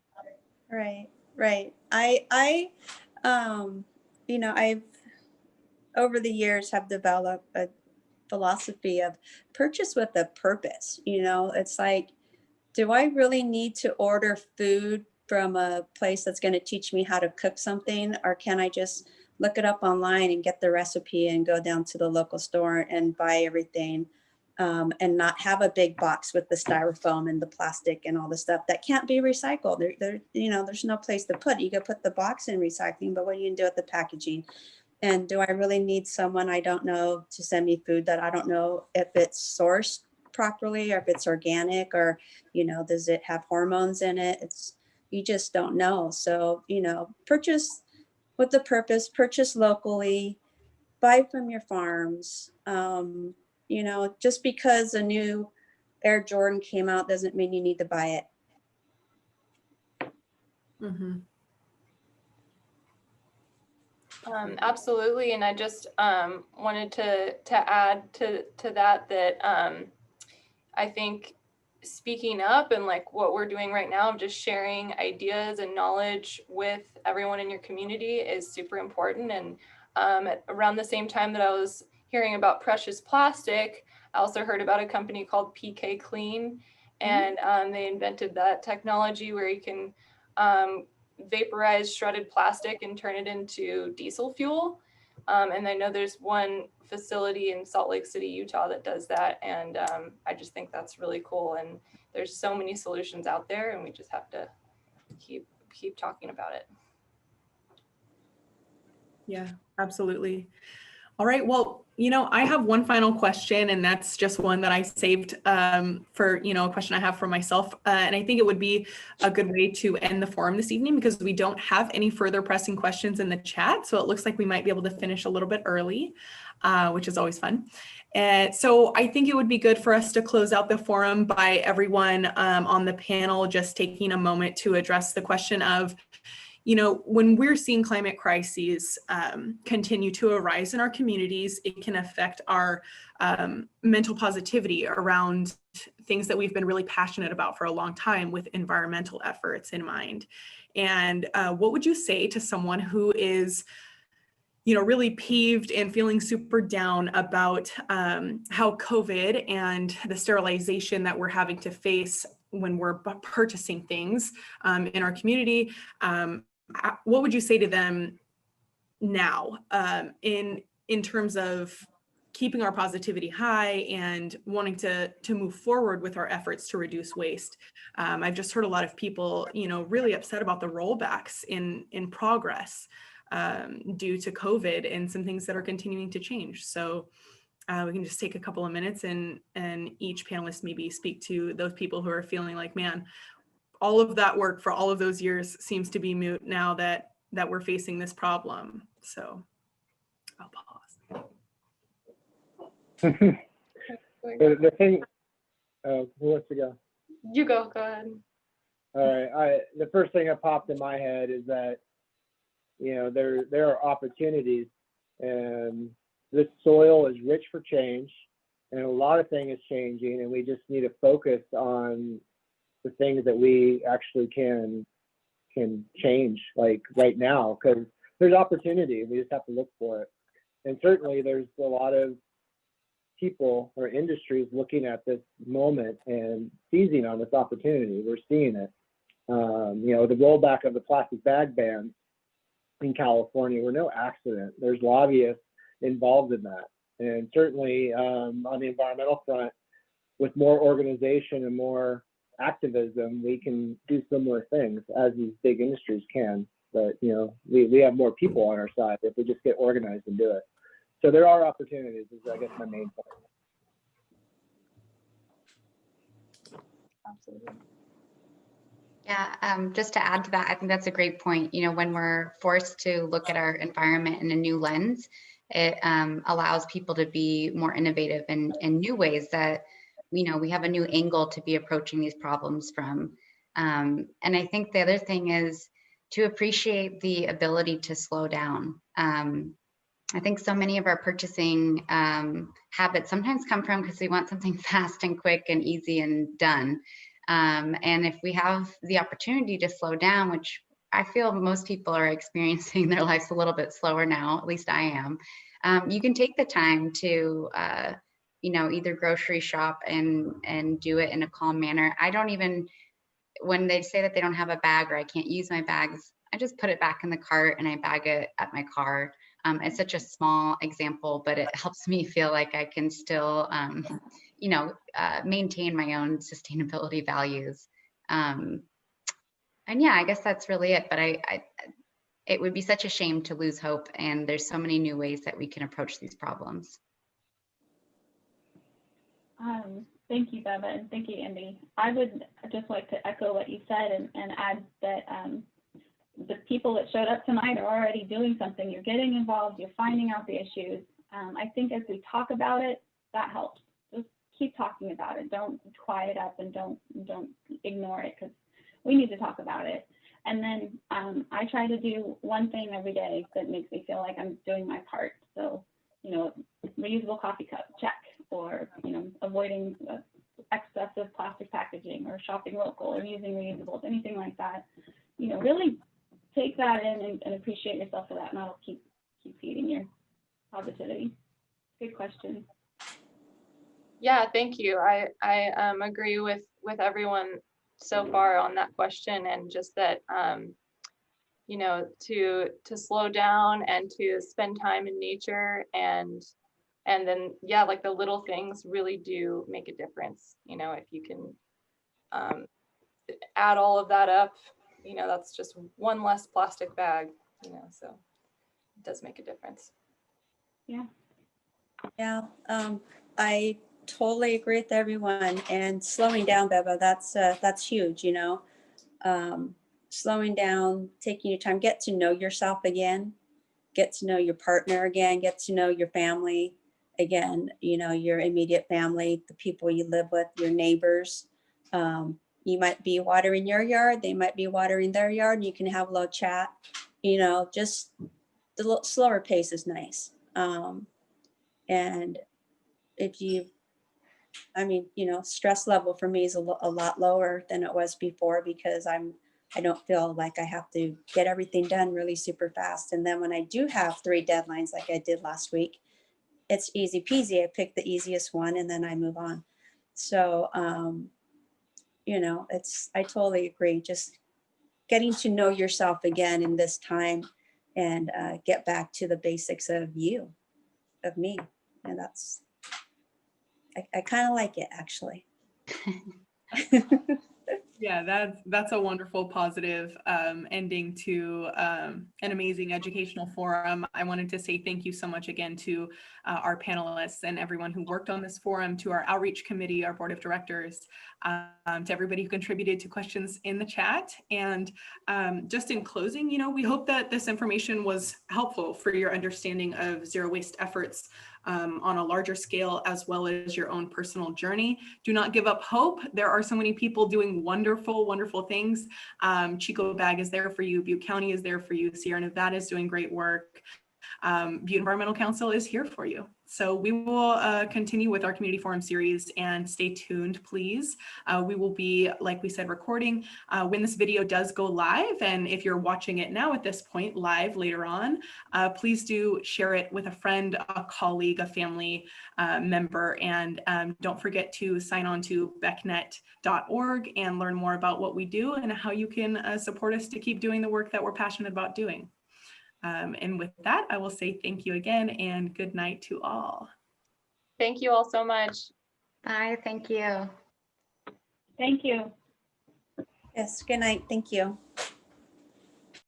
Right. I've over the years have developed a philosophy of purchase with a purpose. It's like, do I really need to order food from a place that's going to teach me how to cook something, or can I just look it up online and get the recipe and go down to the local store and buy everything. And not have a big box with the styrofoam and the plastic and all the stuff that can't be recycled. There's no place to put it. You could put the box in recycling, but what are you gonna do with the packaging? And do I really need someone I don't know to send me food that I don't know if it's sourced properly or if it's organic, or, does it have hormones in it? You just don't know. So, purchase with the purpose, purchase locally, buy from your farms. Just because a new Air Jordan came out doesn't mean you need to buy it. Mhm. Absolutely, and I just wanted to add to that I think speaking up and like what we're doing right now, just sharing ideas and knowledge with everyone in your community is super important. And around the same time that I was hearing about precious plastic, I also heard about a company called PK Clean, and they invented that technology where you can vaporize shredded plastic and turn it into diesel fuel. And I know there's one facility in Salt Lake City, Utah that does that. And I just think that's really cool. And there's so many solutions out there, and we just have to keep talking about it. Yeah, absolutely. All right. Well, I have one final question, and that's just one that I saved for, a question I have for myself. And I think it would be a good way to end the forum this evening because we don't have any further pressing questions in the chat. So it looks like we might be able to finish a little bit early, which is always fun. And so I think it would be good for us to close out the forum by everyone on the panel just taking a moment to address the question of, when we're seeing climate crises continue to arise in our communities, it can affect our mental positivity around things that we've been really passionate about for a long time with environmental efforts in mind. And what would you say to someone who is, really peeved and feeling super down about how COVID and the sterilization that we're having to face when we're purchasing things in our community? What would you say to them now in terms of keeping our positivity high and wanting to move forward with our efforts to reduce waste? I've just heard a lot of people, really upset about the rollbacks in progress due to COVID and some things that are continuing to change. So we can just take a couple of minutes and each panelist maybe speak to those people who are feeling like, man, all of that work for all of those years seems to be moot now that we're facing this problem. So I'll pause. The thing, who wants to go? You go ahead. All right. The first thing that popped in my head is that, there are opportunities, and this soil is rich for change, and a lot of things is changing, and we just need to focus on the things that we actually can change, like right now, because there's opportunity. We just have to look for it. And certainly there's a lot of people or industries looking at this moment and seizing on this opportunity. We're seeing it. The rollback of the plastic bag ban in California were no accident. There's lobbyists involved in that. And certainly on the environmental front, with more organization and more activism, we can do similar things as these big industries can. But we have more people on our side if we just get organized and do it. So there are opportunities, is I guess my main point. Absolutely. Yeah, just to add to that, I think that's a great point. When we're forced to look at our environment in a new lens, it allows people to be more innovative in new ways that, we have a new angle to be approaching these problems from. And I think the other thing is to appreciate the ability to slow down. I think so many of our purchasing habits sometimes come from because we want something fast and quick and easy and done. And if we have the opportunity to slow down, which I feel most people are experiencing their lives a little bit slower now, at least I am, you can take the time to, either grocery shop and do it in a calm manner. I don't even, when they say that they don't have a bag or I can't use my bags, I just put it back in the cart and I bag it at my car. It's such a small example, but it helps me feel like I can still, maintain my own sustainability values. And yeah, I guess that's really it. But it would be such a shame to lose hope. And there's so many new ways that we can approach these problems. Thank you, Beba, and thank you, Andy. I would just like to echo what you said and add that the people that showed up tonight are already doing something. You're getting involved, you're finding out the issues. I think as we talk about it, that helps. Just keep talking about it. Don't quiet up and don't ignore it, because we need to talk about it. And then I try to do one thing every day that makes me feel like I'm doing my part. So, reusable coffee cup, check. Or, avoiding excessive plastic packaging, or shopping local, or using reusable, anything like that. Really take that in and appreciate yourself for that, and that'll keep feeding your positivity. Good question. Yeah, thank you. I agree with everyone so far on that question, and just that to slow down and to spend time in nature, and then, yeah, like the little things really do make a difference. If you can add all of that up, that's just one less plastic bag, so it does make a difference. Yeah. Yeah, I totally agree with everyone. And slowing down, Beba, that's huge, slowing down, taking your time, get to know yourself again, get to know your partner again, get to know your family again, your immediate family, the people you live with, your neighbors. You might be watering your yard, they might be watering their yard, and you can have a little chat, just the little slower pace is nice. And if stress level for me is a lot lower than it was before, because I don't feel like I have to get everything done really super fast. And then when I do have 3 deadlines like I did last week, it's easy peasy. I pick the easiest one and then I move on. So, I totally agree. Just getting to know yourself again in this time, and get back to the basics of me. And I kind of like it, actually. Yeah, that's a wonderful positive ending to an amazing educational forum. I wanted to say thank you so much again to our panelists and everyone who worked on this forum, to our outreach committee, our board of directors, to everybody who contributed to questions in the chat. And just in closing, we hope that this information was helpful for your understanding of zero waste efforts on a larger scale, as well as your own personal journey. Do not give up hope. There are so many people doing wonderful, wonderful things. ChicoBag is there for you. Butte County is there for you. Sierra Nevada is doing great work. Butte Environmental Council is here for you. So we will continue with our community forum series, and stay tuned, please. We will be, like we said, recording when this video does go live. And if you're watching it now at this point live later on, please do share it with a friend, a colleague, a family member. And don't forget to sign on to becnet.org and learn more about what we do and how you can support us to keep doing the work that we're passionate about doing. And with that, I will say thank you again and good night to all. Thank you all so much. Bye, thank you. Thank you. Yes, good night. Thank you.